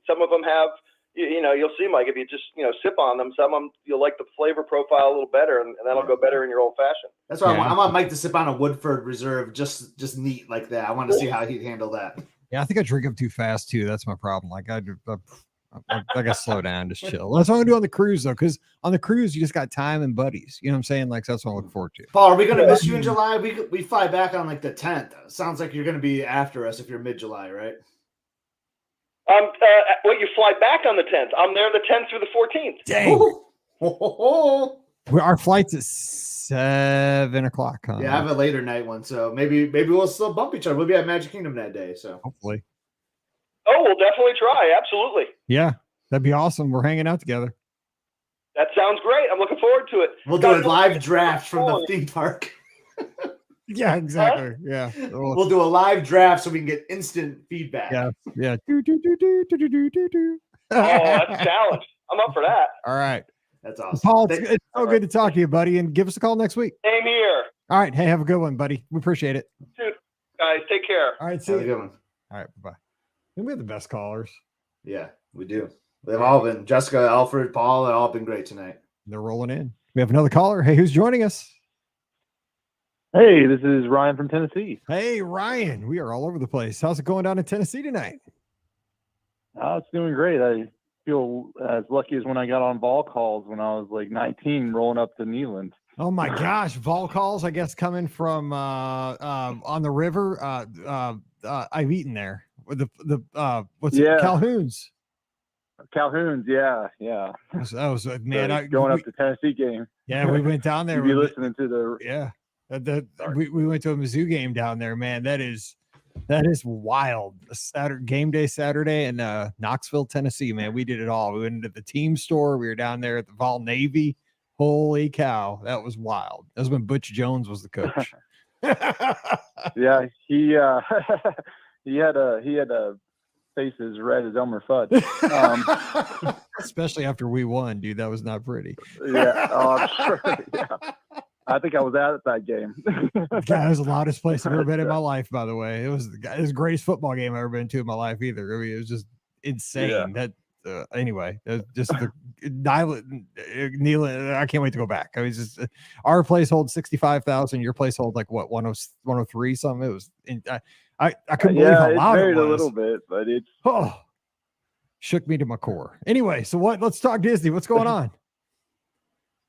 some of them have. You'll see, Mike, if you just, sip on them, some of them, you'll like the flavor profile a little better, and that'll go better in your old fashioned. That's why I want Mike to sip on a Woodford Reserve, just neat like that. I want to see how he'd handle that. Yeah, I think I drink them too fast too. That's my problem. Like I gotta slow down, just chill. That's what I'm gonna do on the cruise though, because on the cruise you just got time and buddies. You know what I'm saying? Like that's what I look forward to. Paul, are we gonna miss you in July? We fly back on like the 10th. Sounds like you're gonna be after us if you're mid-July, right? You fly back on the 10th. I'm there the 10th through the 14th. Dang. Our flight's at 7 o'clock. Huh? Yeah, I have a later night one, so maybe we'll still bump each other. We'll be at Magic Kingdom that day, so hopefully. Oh, we'll definitely try. Absolutely. Yeah, that'd be awesome. We're hanging out together. That sounds great. I'm looking forward to it. We'll do a live draft from the theme park. Yeah, exactly. Huh? Yeah. We'll do a live draft so we can get instant feedback. Yeah. Yeah. Oh, that's a challenge. I'm up for that. All right. That's awesome. Paul, it's so good to talk to you, buddy, and give us a call next week. Same here. All right. Hey, have a good one, buddy. We appreciate it. Dude, guys, take care. All right. See Have you. a good one. All right. Bye-bye. And we have the best callers. Yeah, we do. They've all been Jessica, Alfred, Paul. They've all been great tonight. They're rolling in. We have another caller. Hey, who's joining us? Hey, this is Ryan from Tennessee. Hey, Ryan. We are all over the place. How's it going down in Tennessee tonight? It's doing great. I feel as lucky as when I got on vol calls when I was like 19 rolling up to Neyland. Oh my gosh, vol calls, I guess, coming from on the river. I've eaten there. What's it? Calhoun's. Calhoun's, yeah. That was man. So going up to Tennessee game. Yeah, we went down there. You'd be listening to the. Yeah, we went to a Mizzou game down there. Man, that is wild. Game day Saturday in Knoxville, Tennessee. Man, we did it all. We went into the team store. We were down there at the Vol Navy. Holy cow, that was wild. That was when Butch Jones was the coach. Yeah, he had a face as red as Elmer Fudd. Especially after we won, dude. That was not pretty. Yeah, I'm sure. Yeah. I think I was at that game. That was the loudest place I've ever been in my life, by the way. It was the greatest football game I've ever been to in my life either. I mean, it was just insane. Yeah. That anyway, just the Neyland. I can't wait to go back. I mean, just our place holds 65,000. Your place holds like what 103 something. It was. I couldn't believe how loud it was. A little bit, but it's shook me to my core. Anyway, so what? Let's talk Disney. What's going on?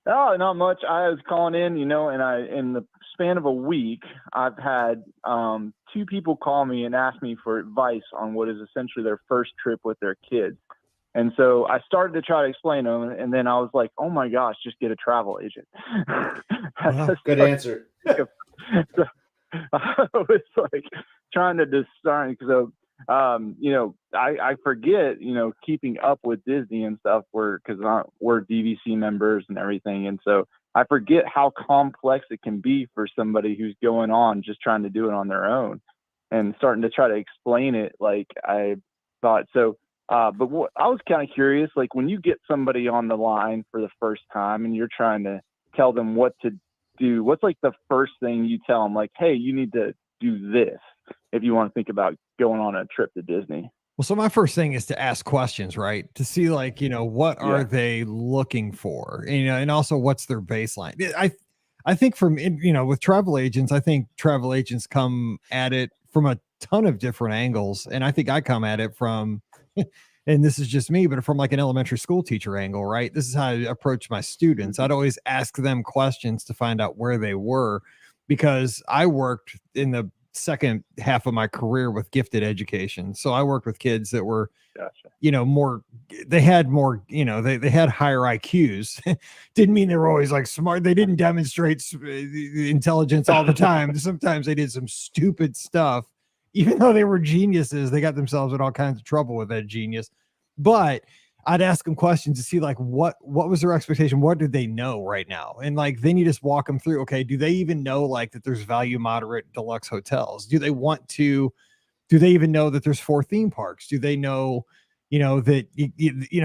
Oh, not much. I was calling in, and in the span of a week, I've had 2 people call me and ask me for advice on what is essentially their first trip with their kids. And so I started to try to explain them, and then I was like, "Oh my gosh, just get a travel agent." Good answer. So I was like trying to discern because I forget keeping up with Disney and stuff because we're DVC members and everything, and so I forget how complex it can be for somebody who's going on just trying to do it on their own and starting to try to explain it like I thought so. But what I was kind of curious, like when you get somebody on the line for the first time and you're trying to tell them what to do, what's like the first thing you tell them, like, hey, you need to do this if you want to think about going on a trip to Disney? Well, so my first thing is to ask questions, right? To see like, what are they looking for? And also what's their baseline? I think with travel agents, I think travel agents come at it from a ton of different angles. And I think I come at it from, and this is just me, but from like an elementary school teacher angle, right? This is how I approach my students. I'd always ask them questions to find out where they were, because I worked in the second half of my career with gifted education. So I worked with kids that were, more, they had more, they had higher IQs. Didn't mean they were always like smart. They didn't demonstrate intelligence all the time. Sometimes they did some stupid stuff. Even though they were geniuses, they got themselves in all kinds of trouble with that genius. But I'd ask them questions to see like what was their expectation? What did they know right now? And like then you just walk them through. Okay, do they even know like that there's value, moderate, deluxe hotels? Do they even know that there's 4 theme parks? Do they know that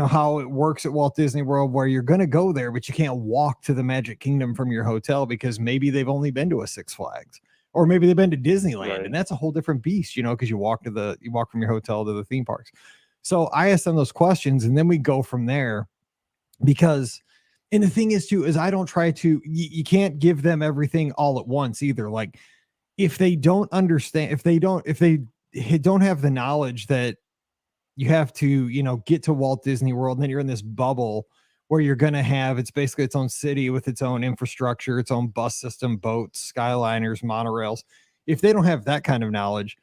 how it works at Walt Disney World, where you're going to go there, but you can't walk to the Magic Kingdom from your hotel because maybe they've only been to a Six Flags. Or maybe they've been to Disneyland, right. And that's a whole different beast, because you walk from your hotel to the theme parks. So I ask them those questions, and then we go from there. And the thing is too, is I don't try to, you can't give them everything all at once either. Like if they don't understand, if don't have the knowledge that you have to, you know, get to Walt Disney World, and then you're in this bubble where you're going to have, it's basically its own city with its own infrastructure, its own bus system, boats, skyliners, monorails. If they don't have that kind of knowledge,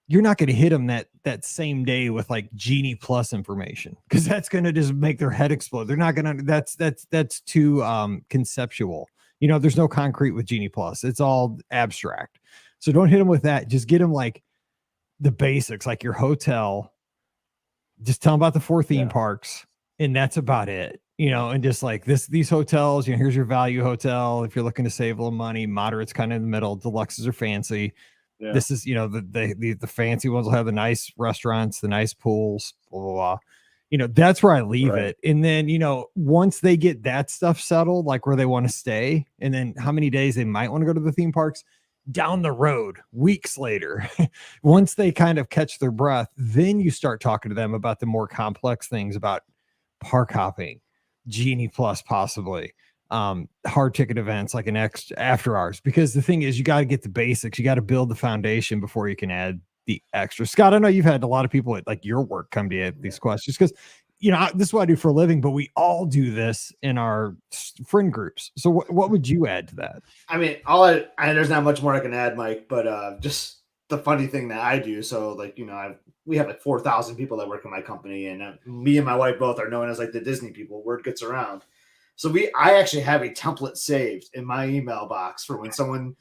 you're not going to hit them that same day with like Genie Plus information, because that's going to just make their head explode. They're not going to, that's too conceptual. You know, there's no concrete with Genie Plus. It's all abstract. So don't hit them with that. Just get them like the basics, like your hotel. Just tell them about the 4 theme parks, and that's about it. You know, and just like these hotels, you know, here's your value hotel. If you're looking to save a little money, moderate's kind of in the middle, deluxes are fancy. Yeah. This is, you know, the fancy ones will have the nice restaurants, the nice pools, blah, blah, blah. You know, that's where I leave it. And then, you know, once they get that stuff settled, like where they want to stay, and then how many days they might want to go to the theme parks down the road, weeks later, once they kind of catch their breath, then you start talking to them about the more complex things about park hopping, Genie Plus, possibly hard ticket events like an after hours, because the thing is, you got to get the basics, you got to build the foundation before you can add the extra. Scott, I know you've had a lot of people at like your work come to you at these questions, because you know, this is what I do for a living, but we all do this in our friend groups. So what would you add to that? I mean, there's not much more I can add, Mike, but just the funny thing that I do. So like, you know, we have like 4,000 people that work in my company, and me and my wife both are known as like the Disney people. Word gets around. So I actually have a template saved in my email box for when someone,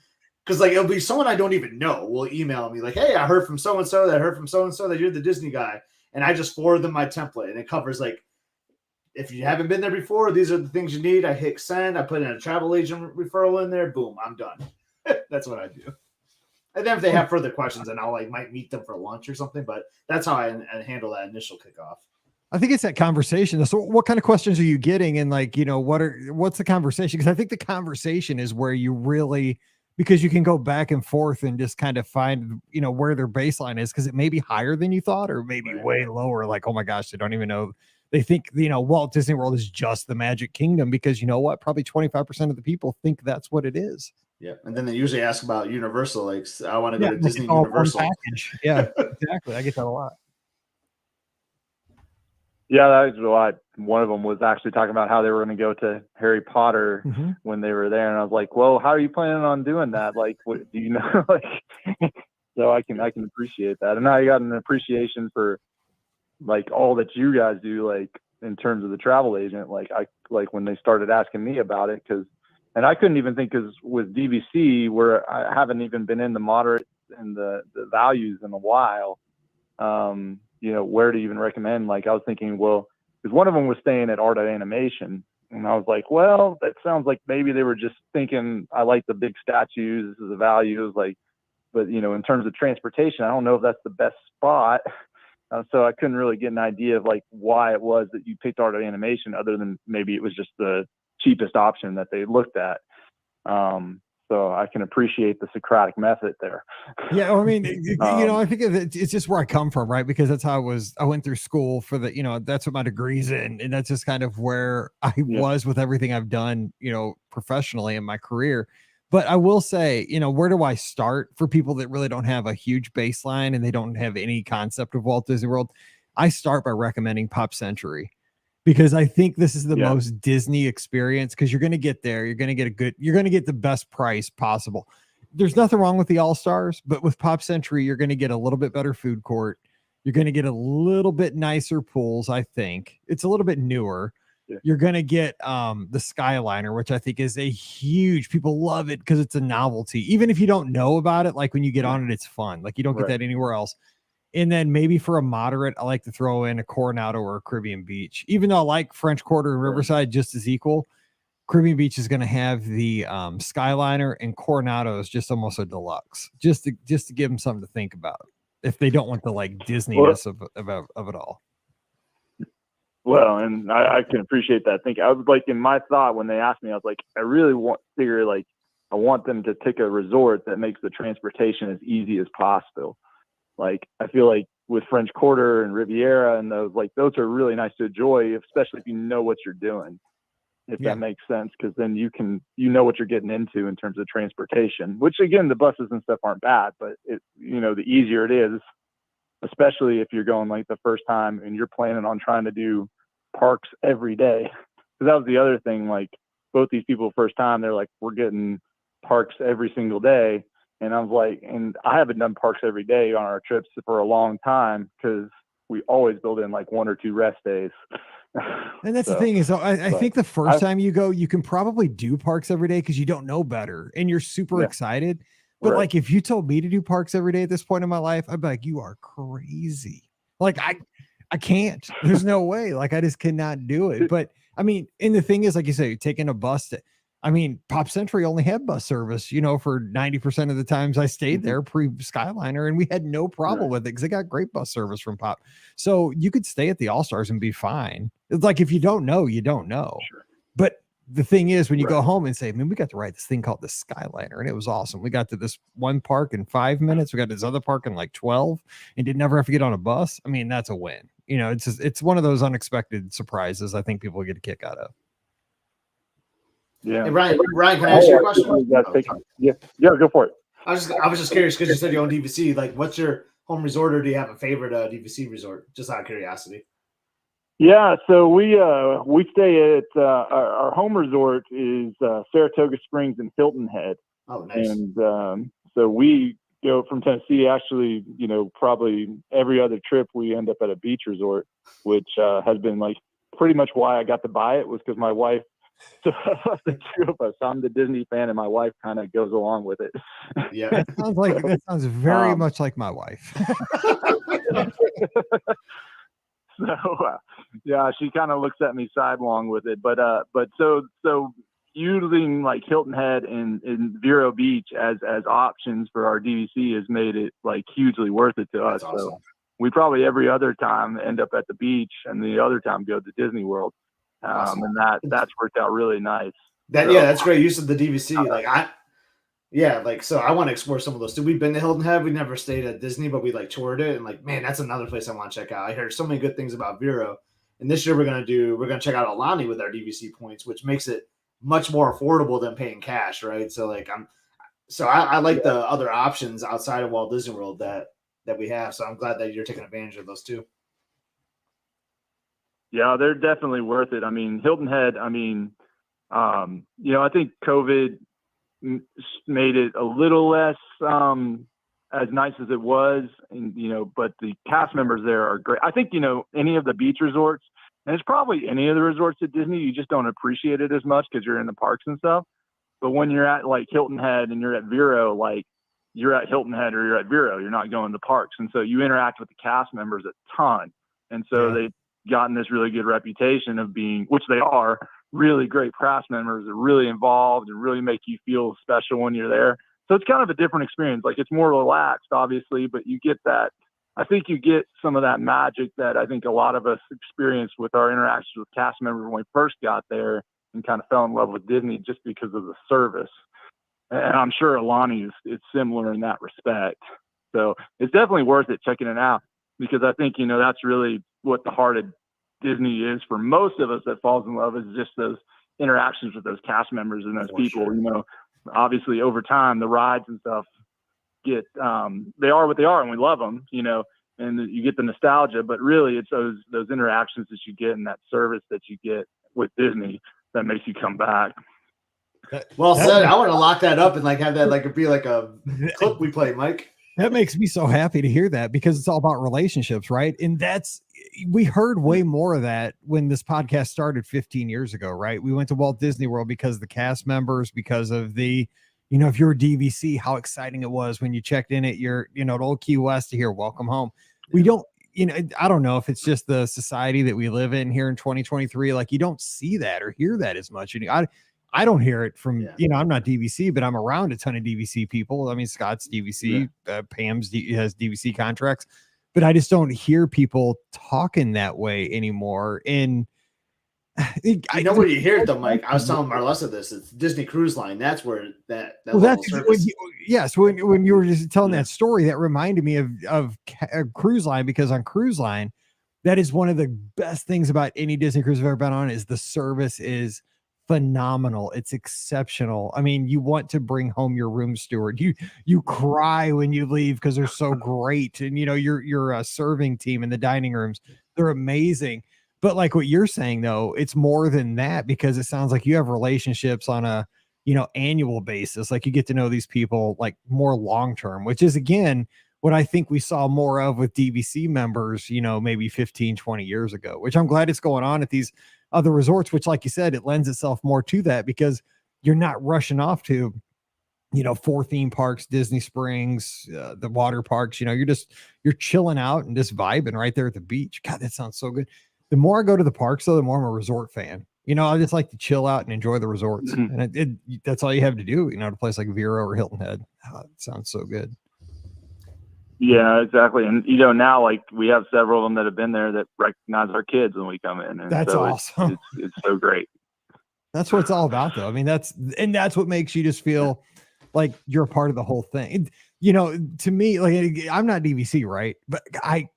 because like it'll be someone I don't even know will email me like, hey, I heard from so-and-so that heard from so-and-so that you're the Disney guy. And I just forward them my template, and it covers like, if you haven't been there before, these are the things you need. I hit send. I put in a travel agent referral in there. Boom, I'm done. That's what I do. And then if they have further questions, then I'll might meet them for lunch or something. But that's how I handle that initial kickoff. I think it's that conversation. So what kind of questions are you getting? And like, you know, what's the conversation? Because I think the conversation is where you really, because you can go back and forth and just kind of find, you know, where their baseline is, because it may be higher than you thought, or maybe way lower. Like, oh my gosh, they don't even know. They think, you know, Walt Disney World is just the Magic Kingdom, because you know what? Probably 25% of the people think that's what it is. Yeah. And then they usually ask about Universal. Like, I want to go to Disney Universal. Yeah, exactly. I get that a lot. Yeah, that was a lot. One of them was actually talking about how they were going to go to Harry Potter when they were there, and I was like, "Well, how are you planning on doing that? Like, what do you know?" Like, so I can appreciate that, and I got an appreciation for like all that you guys do, like in terms of the travel agent. Like when they started asking me about it, and I couldn't even think, because with DVC, where I haven't even been in the moderate and the values in a while. You know, where to even recommend. Like, I was thinking, well, because one of them was staying at Art of Animation, and I was like, well, that sounds like maybe they were just thinking, I like the big statues, this is the values, like, but you know, in terms of transportation, I don't know if that's the best spot. So I couldn't really get an idea of like why it was that you picked Art of Animation, other than maybe it was just the cheapest option that they looked at. So I can appreciate the Socratic method there. Yeah, I mean, you know, I think it's just where I come from, right? Because that's how I went through school for the, you know, that's what my degree's in, and that's just kind of where I was with everything I've done, you know, professionally in my career. But I will say, you know, where do I start for people that really don't have a huge baseline and they don't have any concept of Walt Disney World? I start by recommending Pop Century, because I think this is the most Disney experience, because you're going to get there. You're going to get the best price possible. There's nothing wrong with the All-Stars, but with Pop Century, you're going to get a little bit better food court. You're going to get a little bit nicer pools. I think it's a little bit newer. Yeah. You're going to get the Skyliner, which I think is a huge, people love it because it's a novelty. Even if you don't know about it, like when you get on it, it's fun. Like you don't get that anywhere else. And then maybe for a moderate, I like to throw in a Coronado or a Caribbean Beach. Even though I like French Quarter and Riverside just as equal, Caribbean Beach is going to have the Skyliner, and Coronado is just almost a deluxe, just to give them something to think about if they don't want the like Disney-ness of it all. Well, and I can appreciate that. I was like, in my thought when they asked me, I was like, I really I want them to pick a resort that makes the transportation as easy as possible. Like, I feel like with French Quarter and Riviera and those are really nice to enjoy, especially if you know what you're doing, if that makes sense. Because then you know what you're getting into in terms of transportation, which again, the buses and stuff aren't bad, but the easier it is, especially if you're going like the first time and you're planning on trying to do parks every day. Because that was the other thing, like both these people first time, they're like, we're getting parks every single day. And I was like, and I haven't done parks every day on our trips for a long time because we always build in like 1 or 2 rest days. And that's the thing is, I think the first time you go, you can probably do parks every day because you don't know better and you're super excited. But like, if you told me to do parks every day at this point in my life, I'd be like, you are crazy. Like, I can't. There's no way. Like, I just cannot do it. But I mean, and the thing is, like you say, you're taking a bus I mean, Pop Century only had bus service, you know, for 90% of the times I stayed there pre-Skyliner, and we had no problem with it because they got great bus service from Pop. So you could stay at the All-Stars and be fine. It's like, if you don't know, you don't know. Sure. But the thing is, when you go home and say, man, we got to ride this thing called the Skyliner, and it was awesome. We got to this one park in 5 minutes. We got to this other park in like 12 and did never have to get on a bus. I mean, that's a win. You know, it's one of those unexpected surprises I think people get a kick out of. Yeah. Hey, Ryan, can I ask you a question? Yeah, go for it. I was just curious because you said you own DVC. Like, what's your home resort, or do you have a favorite DVC resort? Just out of curiosity. Yeah, so we stay at our home resort is Saratoga Springs and Hilton Head. Oh, nice. And so we go from Tennessee. Actually, you know, probably every other trip we end up at a beach resort, which has been like pretty much why I got to buy it was because my wife. So the two of us, I'm the Disney fan, and my wife kind of goes along with it. Yeah, that sounds very much like my wife. So yeah, she kind of looks at me sidelong with it, but so using like Hilton Head and Vero Beach as options for our DVC has made it like hugely worth it to us. That's awesome. So we probably every other time end up at the beach, and the other time go to Disney World. Awesome. And that's worked out really nice. That's great use of the DVC. So I want to explore some of those too. We've been to Hilton Head. We never stayed at Disney, but we like toured it, and like, man, that's another place I want to check out. I heard so many good things about Vero, and this year we're gonna check out Alani with our DVC points, which makes it much more affordable than paying cash, right? So like I like the other options outside of Walt Disney World that we have. So I'm glad that you're taking advantage of those too. Yeah, they're definitely worth it. I mean, Hilton Head, I think COVID made it a little less as nice as it was, and but the cast members there are great. I think any of the beach resorts, and it's probably any of the resorts at Disney, you just don't appreciate it as much because you're in the parks and stuff. But when you're at like Hilton Head and you're at Vero, like you're at Hilton Head or you're at Vero, you're not going to parks, and so you interact with the cast members a ton, and so they've gotten this really good reputation of being, which they are, really great cast members that really involved and really make you feel special when you're there. So it's kind of a different experience. Like, it's more relaxed, obviously, but you get that. I think you get some of that magic that I think a lot of us experienced with our interactions with cast members when we first got there and kind of fell in love with Disney just because of the service. And I'm sure Alani is similar in that respect. So it's definitely worth it checking it out, because I think, that's really what the heart of Disney is for most of us that falls in love, is just those interactions with those cast members and those people. Sure. Obviously over time, the rides and stuff get, they are what they are, and we love them, and you get the nostalgia, but really it's those interactions that you get and that service that you get with Disney that makes you come back. Well said. I want to lock that up and like have that like be like a clip we play, Mike. That makes me so happy to hear that, because it's all about relationships, right? And we heard way more of that when this podcast started 15 years ago, right? We went to Walt Disney World because of the cast members, because of the, if you're a DVC, how exciting it was when you checked in at your, at Old Key West to hear welcome home. We don't, I don't know if it's just the society that we live in here in 2023. Like, you don't see that or hear that as much. And I don't hear it from, I'm not DVC, but I'm around a ton of DVC people. I mean, Scott's DVC, Pam's has DVC contracts, but I just don't hear people talking that way anymore. And where you hear it though, Mike. I was telling Marlessa this. It's Disney Cruise Line. That's where that service. When you were just telling that story, that reminded me of Cruise Line, because on Cruise Line, that is one of the best things about any Disney cruise I've ever been on, is the service is phenomenal. It's exceptional. I mean, you want to bring home your room steward. You cry when you leave because they're so great. And you know, your serving team in the dining rooms, they're amazing. But like what you're saying though, it's more than that, because it sounds like you have relationships on a, you know, annual basis. Like you get to know these people like more long term, which is again what I think we saw more of with DVC members, you know, maybe 15, 20 years ago, which I'm glad it's going on at these other resorts, which like you said, it lends itself more to that because you're not rushing off to, you know, 4 theme parks, Disney Springs, the water parks. You know, you're chilling out and just vibing right there at the beach. God, that sounds so good. The more I go to the parks though, the more I'm a resort fan. You know, I just like to chill out and enjoy the resorts. And that's all you have to do, you know, to a place like Vero or Hilton Head. Oh, it sounds so good. Yeah, exactly. And, you know, now like we have several of them that have been there that recognize our kids when we come in. And that's so awesome. It's so great. That's what it's all about though. I mean, that's what makes you just feel like you're a part of the whole thing. You know, to me, like I'm not DVC, right? But I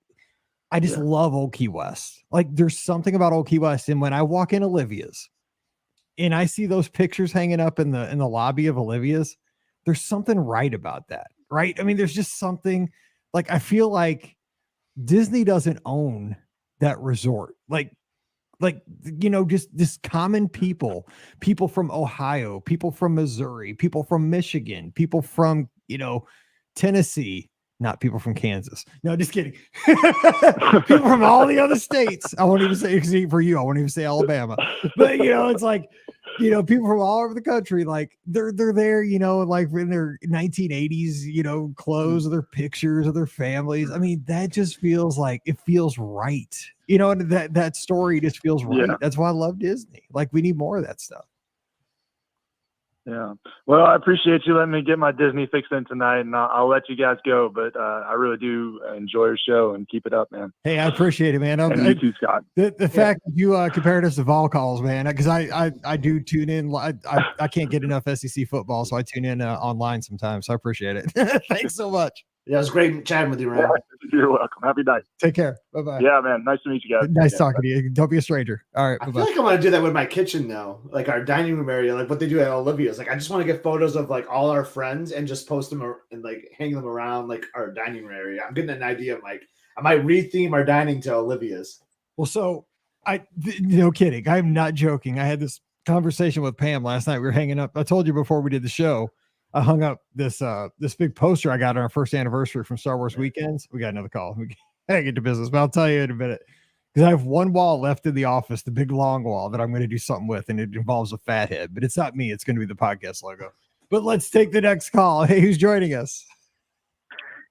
just love Old Key West. Like there's something about Old Key West. And when I walk in Olivia's and I see those pictures hanging up in the lobby of Olivia's, there's something right about that. Right. I mean, there's just something like, I feel like Disney doesn't own that resort. Like, you know, just common people from Ohio, people from Missouri, people from Michigan, people from, you know, Tennessee, not people from Kansas. No, just kidding. People from all the other states. I won't even say for you. I won't even say Alabama, but you know, it's like, you know, people from all over the country, like they're there, you know, like in their 1980s, you know, clothes, of their pictures of their families. I mean, that just feels like it feels right. You know, and that story just feels right. Yeah. That's why I love Disney. Like we need more of that stuff. Yeah. Well, I appreciate you letting me get my Disney fix in tonight, and I'll let you guys go. But I really do enjoy your show, and keep it up, man. Hey, I appreciate it, man. And you too, Scott. The fact that you compared us to vol calls, man, because I do tune in. I can't get enough SEC football, so I tune in online sometimes. So I appreciate it. Thanks so much. Yeah, it was great chatting with you, Ryan. Yeah, you're welcome. Happy night. Take care. Bye-bye. Yeah, man. Nice to meet you guys. Nice talking to you. Don't be a stranger. All right. I Bye-bye. feel like I want to do that with my kitchen now, like our dining room area, like what they do at Olivia's. Like I just want to get photos of like all our friends and just post them and like hang them around like our dining room area. I'm getting an idea of like I might retheme our dining to Olivia's. Well, so no kidding. I'm not joking. I had this conversation with Pam last night. We were hanging up. I told you before we did the show, I hung up this big poster I got on our first anniversary from Star Wars Weekends. We got another call. We gotta get to business, but I'll tell you in a minute. Because I have one wall left in the office, the big long wall that I'm going to do something with, and it involves a fat head. But it's not me. It's going to be the podcast logo. But let's take the next call. Hey, who's joining us?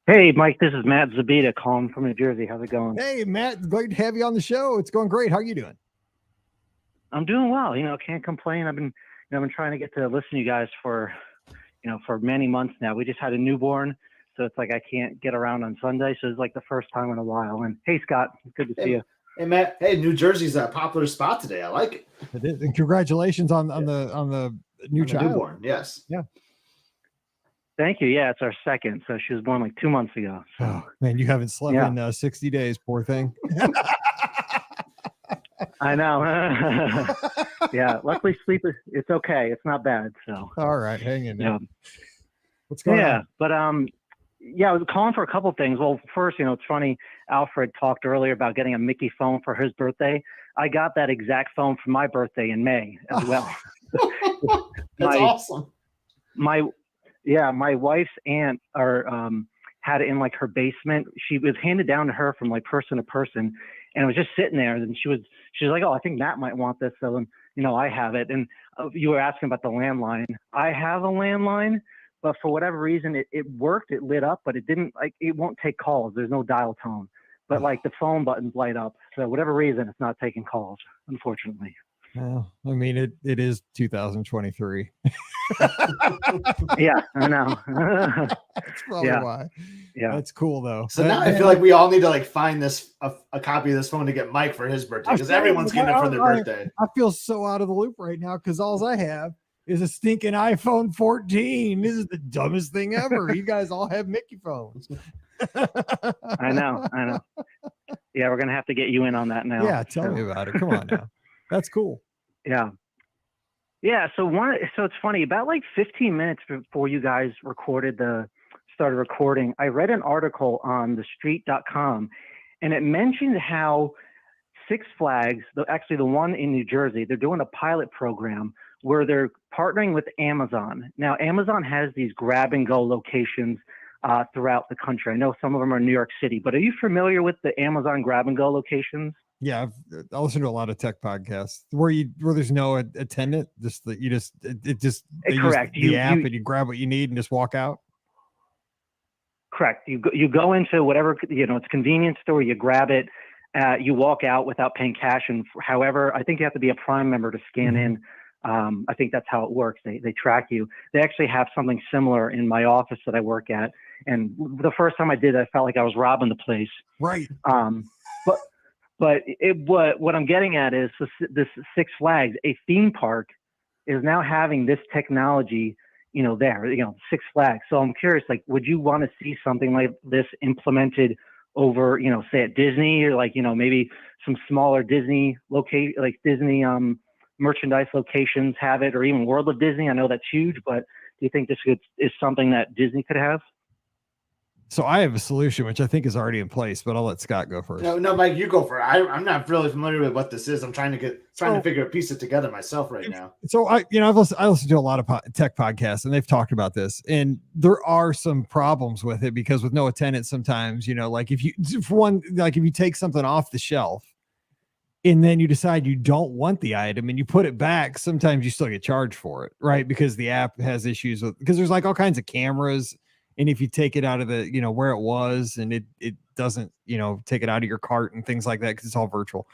Hey, Mike, this is Matt Zabita calling from New Jersey. How's it going? Hey, Matt, great to have you on the show. It's going great. How are you doing? I'm doing well. You know, can't complain. I've been trying to get to listen to you guys for many months now. We just had a newborn, so it's like I can't get around on Sunday. So it's like the first time in a while. And hey, Scott, it's good to see you. Hey, Matt. Hey, New Jersey's a popular spot today. I like it. It is. And congratulations on the new child. Newborn. Yes. Yeah. Thank you. Yeah, it's our second. So she was born like 2 months ago. So. Oh, man, you haven't slept in 60 days, poor thing. I know. Yeah. Luckily, sleep it's okay. It's not bad. So. All right, hang in there. Yeah. What's going on? Yeah, but I was calling for a couple of things. Well, first, it's funny. Alfred talked earlier about getting a Mickey phone for his birthday. I got that exact phone for my birthday in May as well. That's awesome. My wife's aunt had it in like her basement. She was handed down to her from like person to person, and it was just sitting there. And she was like, "Oh, I think Matt might want this." So then, I have it. And you were asking about the landline. I have a landline, but for whatever reason, it worked. It lit up, but it didn't it won't take calls. There's no dial tone, but like the phone buttons light up. So whatever reason, it's not taking calls, unfortunately. Well, I mean, it is 2023. Yeah, I know. That's probably why. Yeah, that's cool though. So now I feel like we all need to like find a copy of this phone to get Mike for his birthday, because everyone's getting it for their birthday. I feel so out of the loop right now because all I have is a stinking iPhone 14. This is the dumbest thing ever. You guys all have Mickey phones. I know. Yeah, we're gonna have to get you in on that now. Yeah, tell me about it. Come on now. That's cool. Yeah. Yeah, so it's funny, about like 15 minutes before you guys started recording, I read an article on thestreet.com, and it mentioned how Six Flags, actually the one in New Jersey, they're doing a pilot program where they're partnering with Amazon. Now, Amazon has these grab and go locations throughout the country. I know some of them are in New York City, but are you familiar with the Amazon grab and go locations? Yeah, I listen to a lot of tech podcasts where there's no attendant, they use Correct. the app and you grab what you need and just walk out. Correct. You go into whatever, it's a convenience store, you grab it, you walk out without paying cash. And however, I think you have to be a Prime member to scan in. I think that's how it works. They track you. They actually have something similar in my office that I work at. And the first time I did, I felt like I was robbing the place. Right. But what I'm getting at is this Six Flags, a theme park, is now having this technology, there, Six Flags. So I'm curious, like, would you want to see something like this implemented over, say at Disney, or like, maybe some smaller Disney Disney merchandise locations have it, or even World of Disney? I know that's huge, but do you think this is something that Disney could have? So I have a solution, which I think is already in place, but I'll let Scott go first. No, Mike, you go for it. I'm not really familiar with what this is. I'm trying to piece it together myself right now. So I listen to a lot of tech podcasts, and they've talked about this, and there are some problems with it because with no attendance, sometimes, like if you take something off the shelf and then you decide you don't want the item and you put it back, sometimes you still get charged for it, right? Because the app has issues because there's like all kinds of cameras. And if you take it out of the, where it was, and it doesn't, take it out of your cart and things like that, because it's all virtual.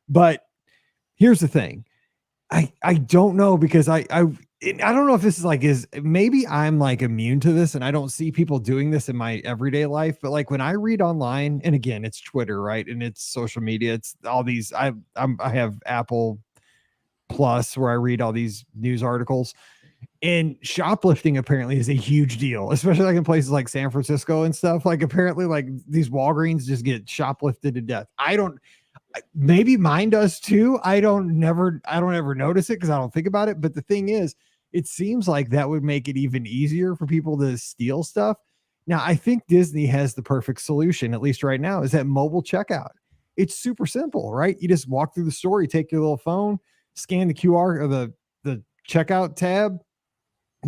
But here's the thing. I don't know, because I don't know if this is maybe I'm like immune to this and I don't see people doing this in my everyday life. But like when I read online, and again, it's Twitter, right? And it's social media. It's all these, I have Apple Plus where I read all these news articles. And shoplifting apparently is a huge deal, especially like in places like San Francisco and stuff. Like apparently like these Walgreens just get shoplifted to death. Maybe mine does too. I don't ever notice it because I don't think about it. But the thing is, it seems like that would make it even easier for people to steal stuff. Now, I think Disney has the perfect solution, at least right now, is that mobile checkout. It's super simple, right? You just walk through the store, you take your little phone, scan the QR or the checkout tab.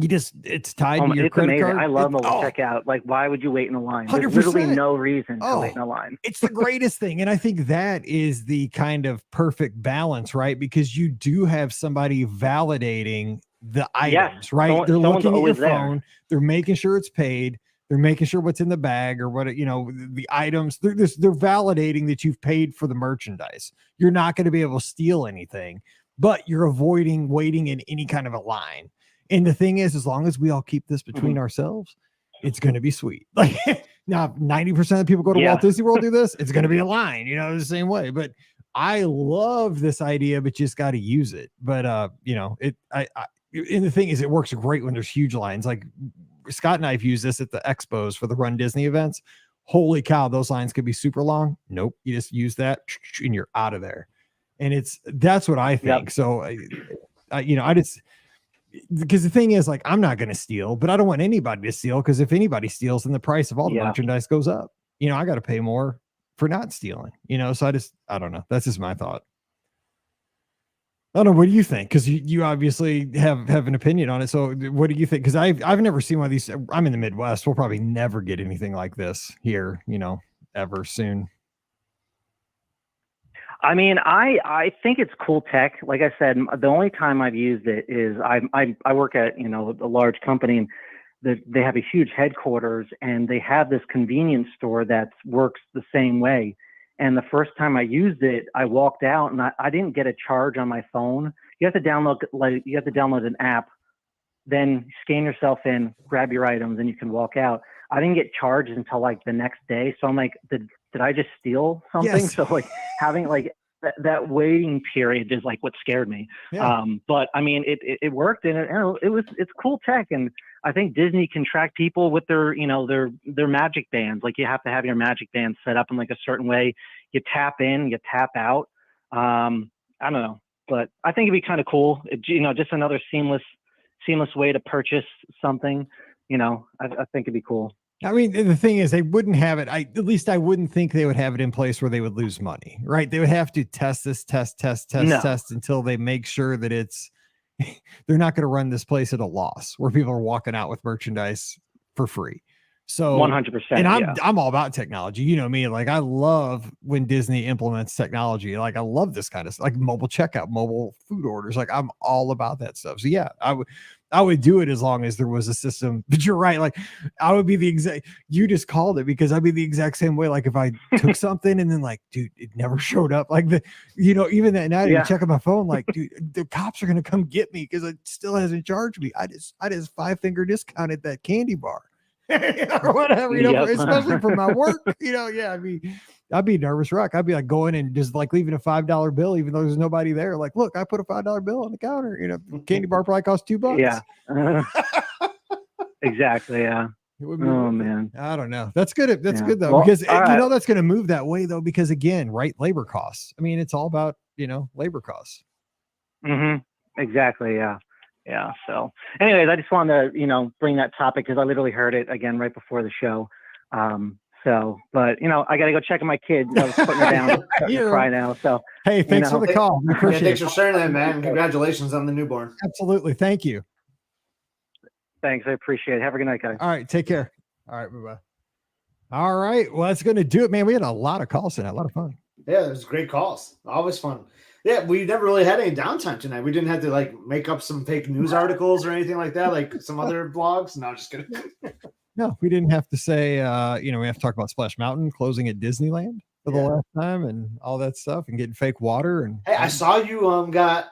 It's tied to your credit card. I love mobile checkout. Like, why would you wait in a line? There's literally no reason to wait in a line. It's the greatest thing. And I think that is the kind of perfect balance, right? Because you do have somebody validating the items, right? They're looking at your phone. They're making sure it's paid. They're making sure what's in the bag or what, the items. They're validating that you've paid for the merchandise. You're not going to be able to steal anything, but you're avoiding waiting in any kind of a line. And the thing is, as long as we all keep this between ourselves, it's going to be sweet. Like now, 90% of people go to Walt Disney World do this. It's going to be a line, the same way. But I love this idea, but you just got to use it. But and the thing is, it works great when there's huge lines. Like Scott and I have used this at the expos for the Run Disney events. Holy cow, those lines could be super long. Nope, you just use that and you're out of there. And that's what I think. Yep. So, I just. Because the thing is, like, I'm not going to steal, but I don't want anybody to steal, because if anybody steals, then the price of all the merchandise goes up. I got to pay more for not stealing, so I don't know. That's just my thought. I don't know. What do you think? Because you obviously have an opinion on it. So what do you think? Because I've never seen one of these. I'm in the Midwest. We'll probably never get anything like this here, ever soon. I mean, I think it's cool tech. Like I said, the only time I've used it is I work at, a large company, and they have a huge headquarters, and they have this convenience store that works the same way. And the first time I used it, I walked out and I didn't get a charge on my phone. You have to download an app, then scan yourself in, grab your items, and you can walk out. I didn't get charged until like the next day. So I'm like, did I just steal something? Yes. So like having like that waiting period is like what scared me. Yeah. But I mean, it worked, and it's cool tech. And I think Disney can track people with their magic bands. Like you have to have your magic band set up in like a certain way. You tap in, you tap out. I don't know. but I think it'd be kind of cool. Just another seamless way to purchase something. I think it'd be cool. I mean, the thing is, they wouldn't have it. At least I wouldn't think they would have it in place where they would lose money, right? They would have to test until they make sure that they're not going to run this place at a loss where people are walking out with merchandise for free. So 100%. And I'm all about technology. You know me, like I love when Disney implements technology. Like I love this kind of stuff, like mobile checkout, mobile food orders. Like I'm all about that stuff. So yeah, I would do it as long as there was a system. But you're right. Like I would be you just called it, because I'd be the exact same way. Like if I took something and then like, dude, it never showed up. Like even that night, I'm checking my phone, like, dude, the cops are going to come get me because it still hasn't charged me. I just 5-finger discounted that candy bar or whatever, especially for my work, I'd be nervous wreck. I'd be like going and just like leaving a $5 bill, even though there's nobody there. Like, look, I put a $5 bill on the counter. Candy bar probably costs $2. Yeah. Exactly. Yeah. Man. I don't know. That's good. That's good though, because that's going to move that way though, because again, right. Labor costs. I mean, it's all about, labor costs. Mm-hmm. Exactly. Yeah. Yeah. So anyways, I just wanted to, bring that topic because I literally heard it again right before the show. But I got to go check on my kid. I was putting her down to cry now. So, hey, thanks for the call. Thanks for sharing that, man. Congratulations on the newborn. Absolutely. Thank you. Thanks. I appreciate it. Have a good night, guys. All right. Take care. All right. Bye-bye. All right. Well, that's going to do it, man. We had a lot of calls tonight. A lot of fun. Yeah, it was great calls. Always fun. Yeah, we never really had any downtime tonight. We didn't have to like make up some fake news articles or anything like that, like some other blogs. No, just kidding. No, we didn't have to say, we have to talk about Splash Mountain closing at Disneyland for the last time and all that stuff and getting fake water. And hey, I saw you got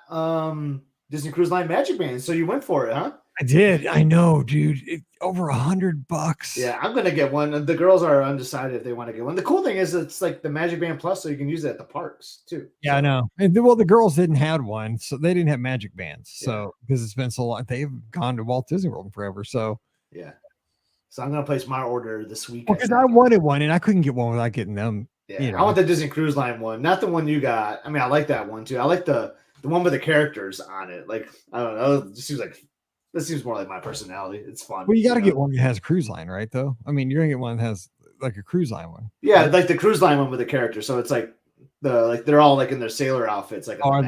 Disney Cruise Line Magic Band, so you went for it, huh? I did. I know, dude. Over $100. Yeah, I'm gonna get one. The girls are undecided if they want to get one. The cool thing is it's like the Magic Band Plus, so you can use it at the parks too. Yeah, I know. And the girls didn't have one, so they didn't have Magic Bands. So because it's been so long, they've gone to Walt Disney World forever. So yeah. So I'm gonna place my order this week. Because I wanted one and I couldn't get one without getting them. Yeah, I want the Disney Cruise Line one, not the one you got. I mean, I like that one too. I like the one with the characters on it. Like I don't know, it just seems like. This seems more like my personality. It's fun. Well, you got to get one that has a cruise line, right? Though, I mean, you're gonna get one that has like a cruise line one. Yeah, like the cruise line one with the character. So it's like they're all like in their sailor outfits. Like for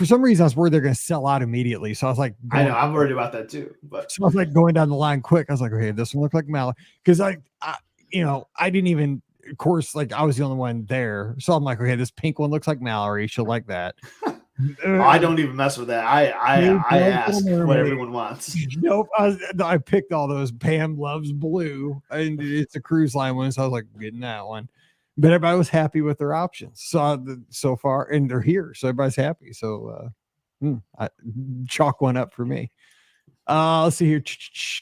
some reason I was worried they're gonna sell out immediately. So I was like, I know I'm worried about that too. But so I was like going down the line quick. I was like, okay, this one looks like Mallory because I didn't even. Of course, like I was the only one there, so I'm like, okay, this pink one looks like Mallory. She'll like that. I don't even mess with that. I ask what everyone wants. Nope. I picked all those. Pam loves blue, and it's a cruise line one, so I was like getting that one. But everybody was happy with their options. So far, and they're here, so everybody's happy. So, chalk one up for me. Let's see here.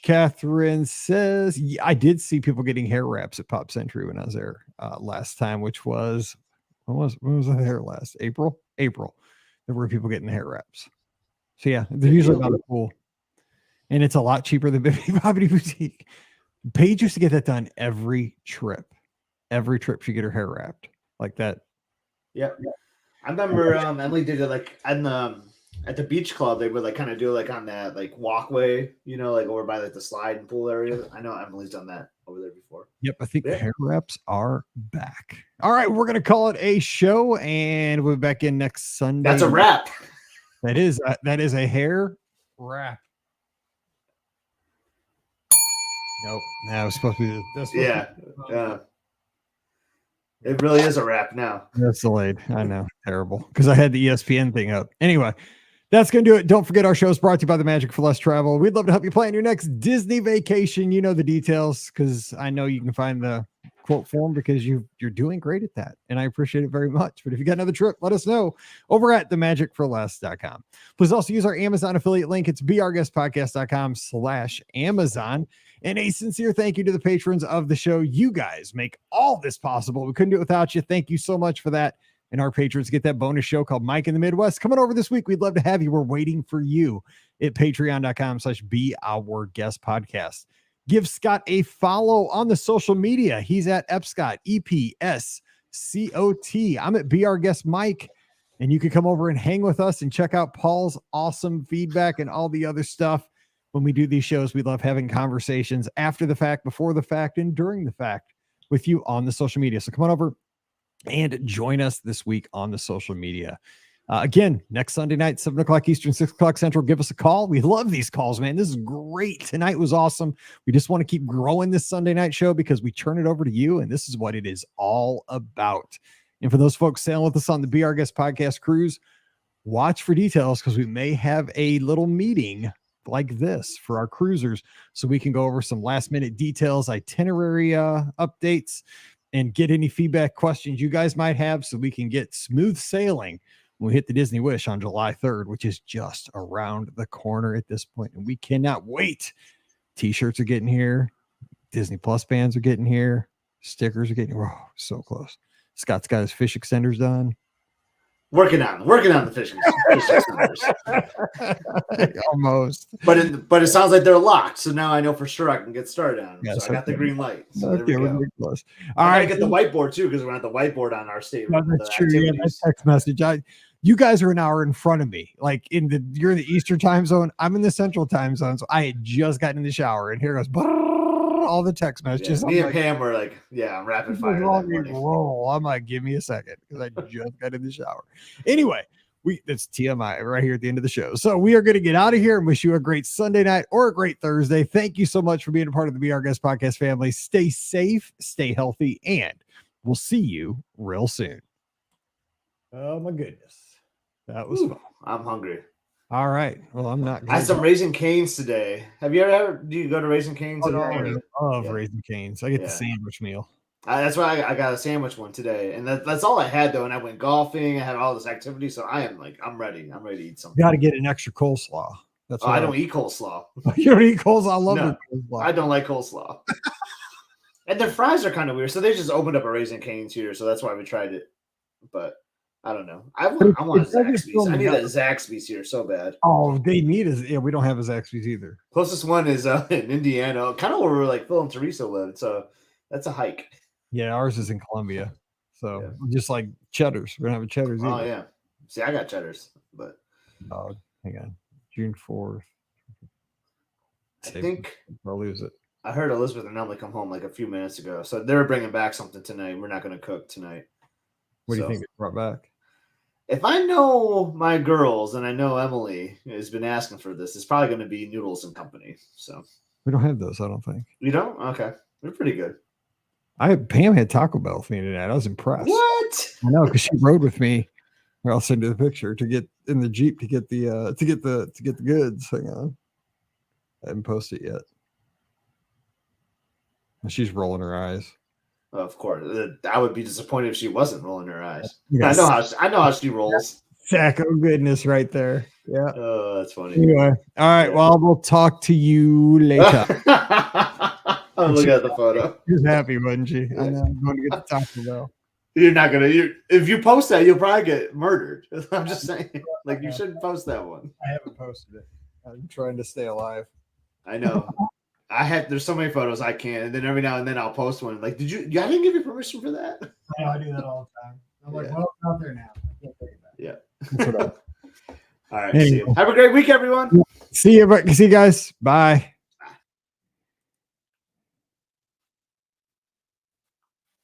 Catherine says, I did see people getting hair wraps at Pop Century when I was there last time, which was when was I there last? April. There were people getting the hair wraps. So yeah, they're usually about cool. And it's a lot cheaper than Baby Bobby Boutique. Paige used to get that done every trip. Every trip she get her hair wrapped like that. Yeah. I remember Emily did it like at the beach club. They would like kind of do it like on that like walkway, like over by like the slide and pool area. I know Emily's done that over there before. Yep, I think the hair wraps are back. All right, we're gonna call it a show, and we'll be back in next Sunday. That's a wrap. That is a hair wrap. Nope, that was supposed to be this. Yeah. It really is a wrap now. That's delayed. I know, terrible because I had the ESPN thing up. Anyway. That's going to do it. Don't forget our show is brought to you by the Magic for Less Travel. We'd love to help you plan your next Disney vacation. You know the details because I know you can find the quote form because you're doing great at that. And I appreciate it very much. But if you got another trip, let us know over at themagicforless.com. Please also use our Amazon affiliate link. It's beourguestpodcast.com/Amazon. And a sincere thank you to the patrons of the show. You guys make all this possible. We couldn't do it without you. Thank you so much for that. And our patrons get that bonus show called Mike in the Midwest coming over this week. We'd love to have you. We're waiting for you at patreon.com/beourguestpodcast. Give Scott a follow on the social media. He's at Epscott, EPSCOT. I'm at Be Our Guest Mike. And you can come over and hang with us and check out Paul's awesome feedback and all the other stuff. When we do these shows, we love having conversations after the fact, before the fact, and during the fact with you on the social media. So come on over and join us this week on the social media. Again, next Sunday night, 7 o'clock Eastern, 6 o'clock Central. Give us a call. We love these calls, man. This is great. Tonight was awesome. We just want to keep growing this Sunday night show because we turn it over to you, and this is what it is all about. And for those folks sailing with us on the Be Our Guest podcast cruise, watch for details because we may have a little meeting like this for our cruisers so we can go over some last minute details, itinerary updates, and get any feedback questions you guys might have so we can get smooth sailing when we hit the Disney Wish on July 3rd, which is just around the corner at this point. And we cannot wait. T-shirts are getting here. Disney Plus bands are getting here. Stickers are getting here. Oh, so close. Scott's got his fish extenders done. Working on the fish extenders. Almost. But it sounds like they're locked. So now I know for sure I can get started on them. Yes, so I got the green light. So okay, there we go. Close. All right, right, get the whiteboard too, because we're at the whiteboard on our statement. That's true. Yeah, that text message. You guys are an hour in front of me. Like you're in the Eastern time zone. I'm in the Central time zone. So I had just gotten in the shower, and here goes all the text messages. Yeah, me and Pam were like, "Yeah, rapid fire." Roll. I'm like, give me a second because I just got in the shower. Anyway, that's TMI right here at the end of the show. So we are going to get out of here and wish you a great Sunday night or a great Thursday. Thank you so much for being a part of the Be Our Guest podcast family. Stay safe, stay healthy, and we'll see you real soon. Oh my goodness. That was fun. I'm hungry. All right. Well, I'm not. I had some Raising Cane's today. Have you ever? Do you go to Raising Cane's at all? I love Raising Cane's. I get the sandwich meal. That's why I got a sandwich one today, and that's all I had though. And I went golfing. I had all this activity, so I'm ready. I'm ready to eat something. Got to get an extra coleslaw. That's I don't eat coleslaw. You don't eat coleslaw? I love coleslaw. I don't like coleslaw. And their fries are kind of weird. So they just opened up a Raising Cane's here, so that's why we tried it. But I don't know. I want a Zaxby's. I need a Zaxby's here so bad. Oh, they need us. Yeah, we don't have a Zaxby's either. Closest one is in Indiana, kind of where we're like Phil and Teresa lived. So that's a hike. Yeah, ours is in Columbia. So just like Cheddar's. We don't have a Cheddar's either. Oh, yeah. See, I got Cheddar's, but. Oh, hang on. June 4th. I think I'll lose it. I heard Elizabeth and Emily come home like a few minutes ago. So they're bringing back something tonight. We're not going to cook tonight. What do you think they brought back? If I know my girls and I know Emily has been asking for this, it's probably going to be Noodles and Company. So we don't have those, I don't think. You don't? Okay. They're pretty good. Pam had Taco Bell with me tonight. I was impressed. What? I know, because she rode with me. I'll send you the picture to get in the Jeep to get the goods. Hang on. I haven't posted it yet. She's rolling her eyes. Of course. I would be disappointed if she wasn't rolling her eyes. Yes. I know how she rolls. Taco goodness right there. Yeah. Oh, that's funny. Anyway. All right. Well, we'll talk to you later. I'm looking at the photo. She was happy, wasn't she? I know. I'm going to get the Taco Bell. You're not going to. If you post that, you'll probably get murdered. I'm just saying. Like, you shouldn't post that one. I haven't posted it. I'm trying to stay alive. I know. There's so many photos I can't, and then every now and then I'll post one. Like, I didn't give you permission for that? I know, I do that all the time. I'm like, well, it's out there now. I can't take it back. Yeah. All right. Anyway. See you. Have a great week, everyone. See you guys. Bye.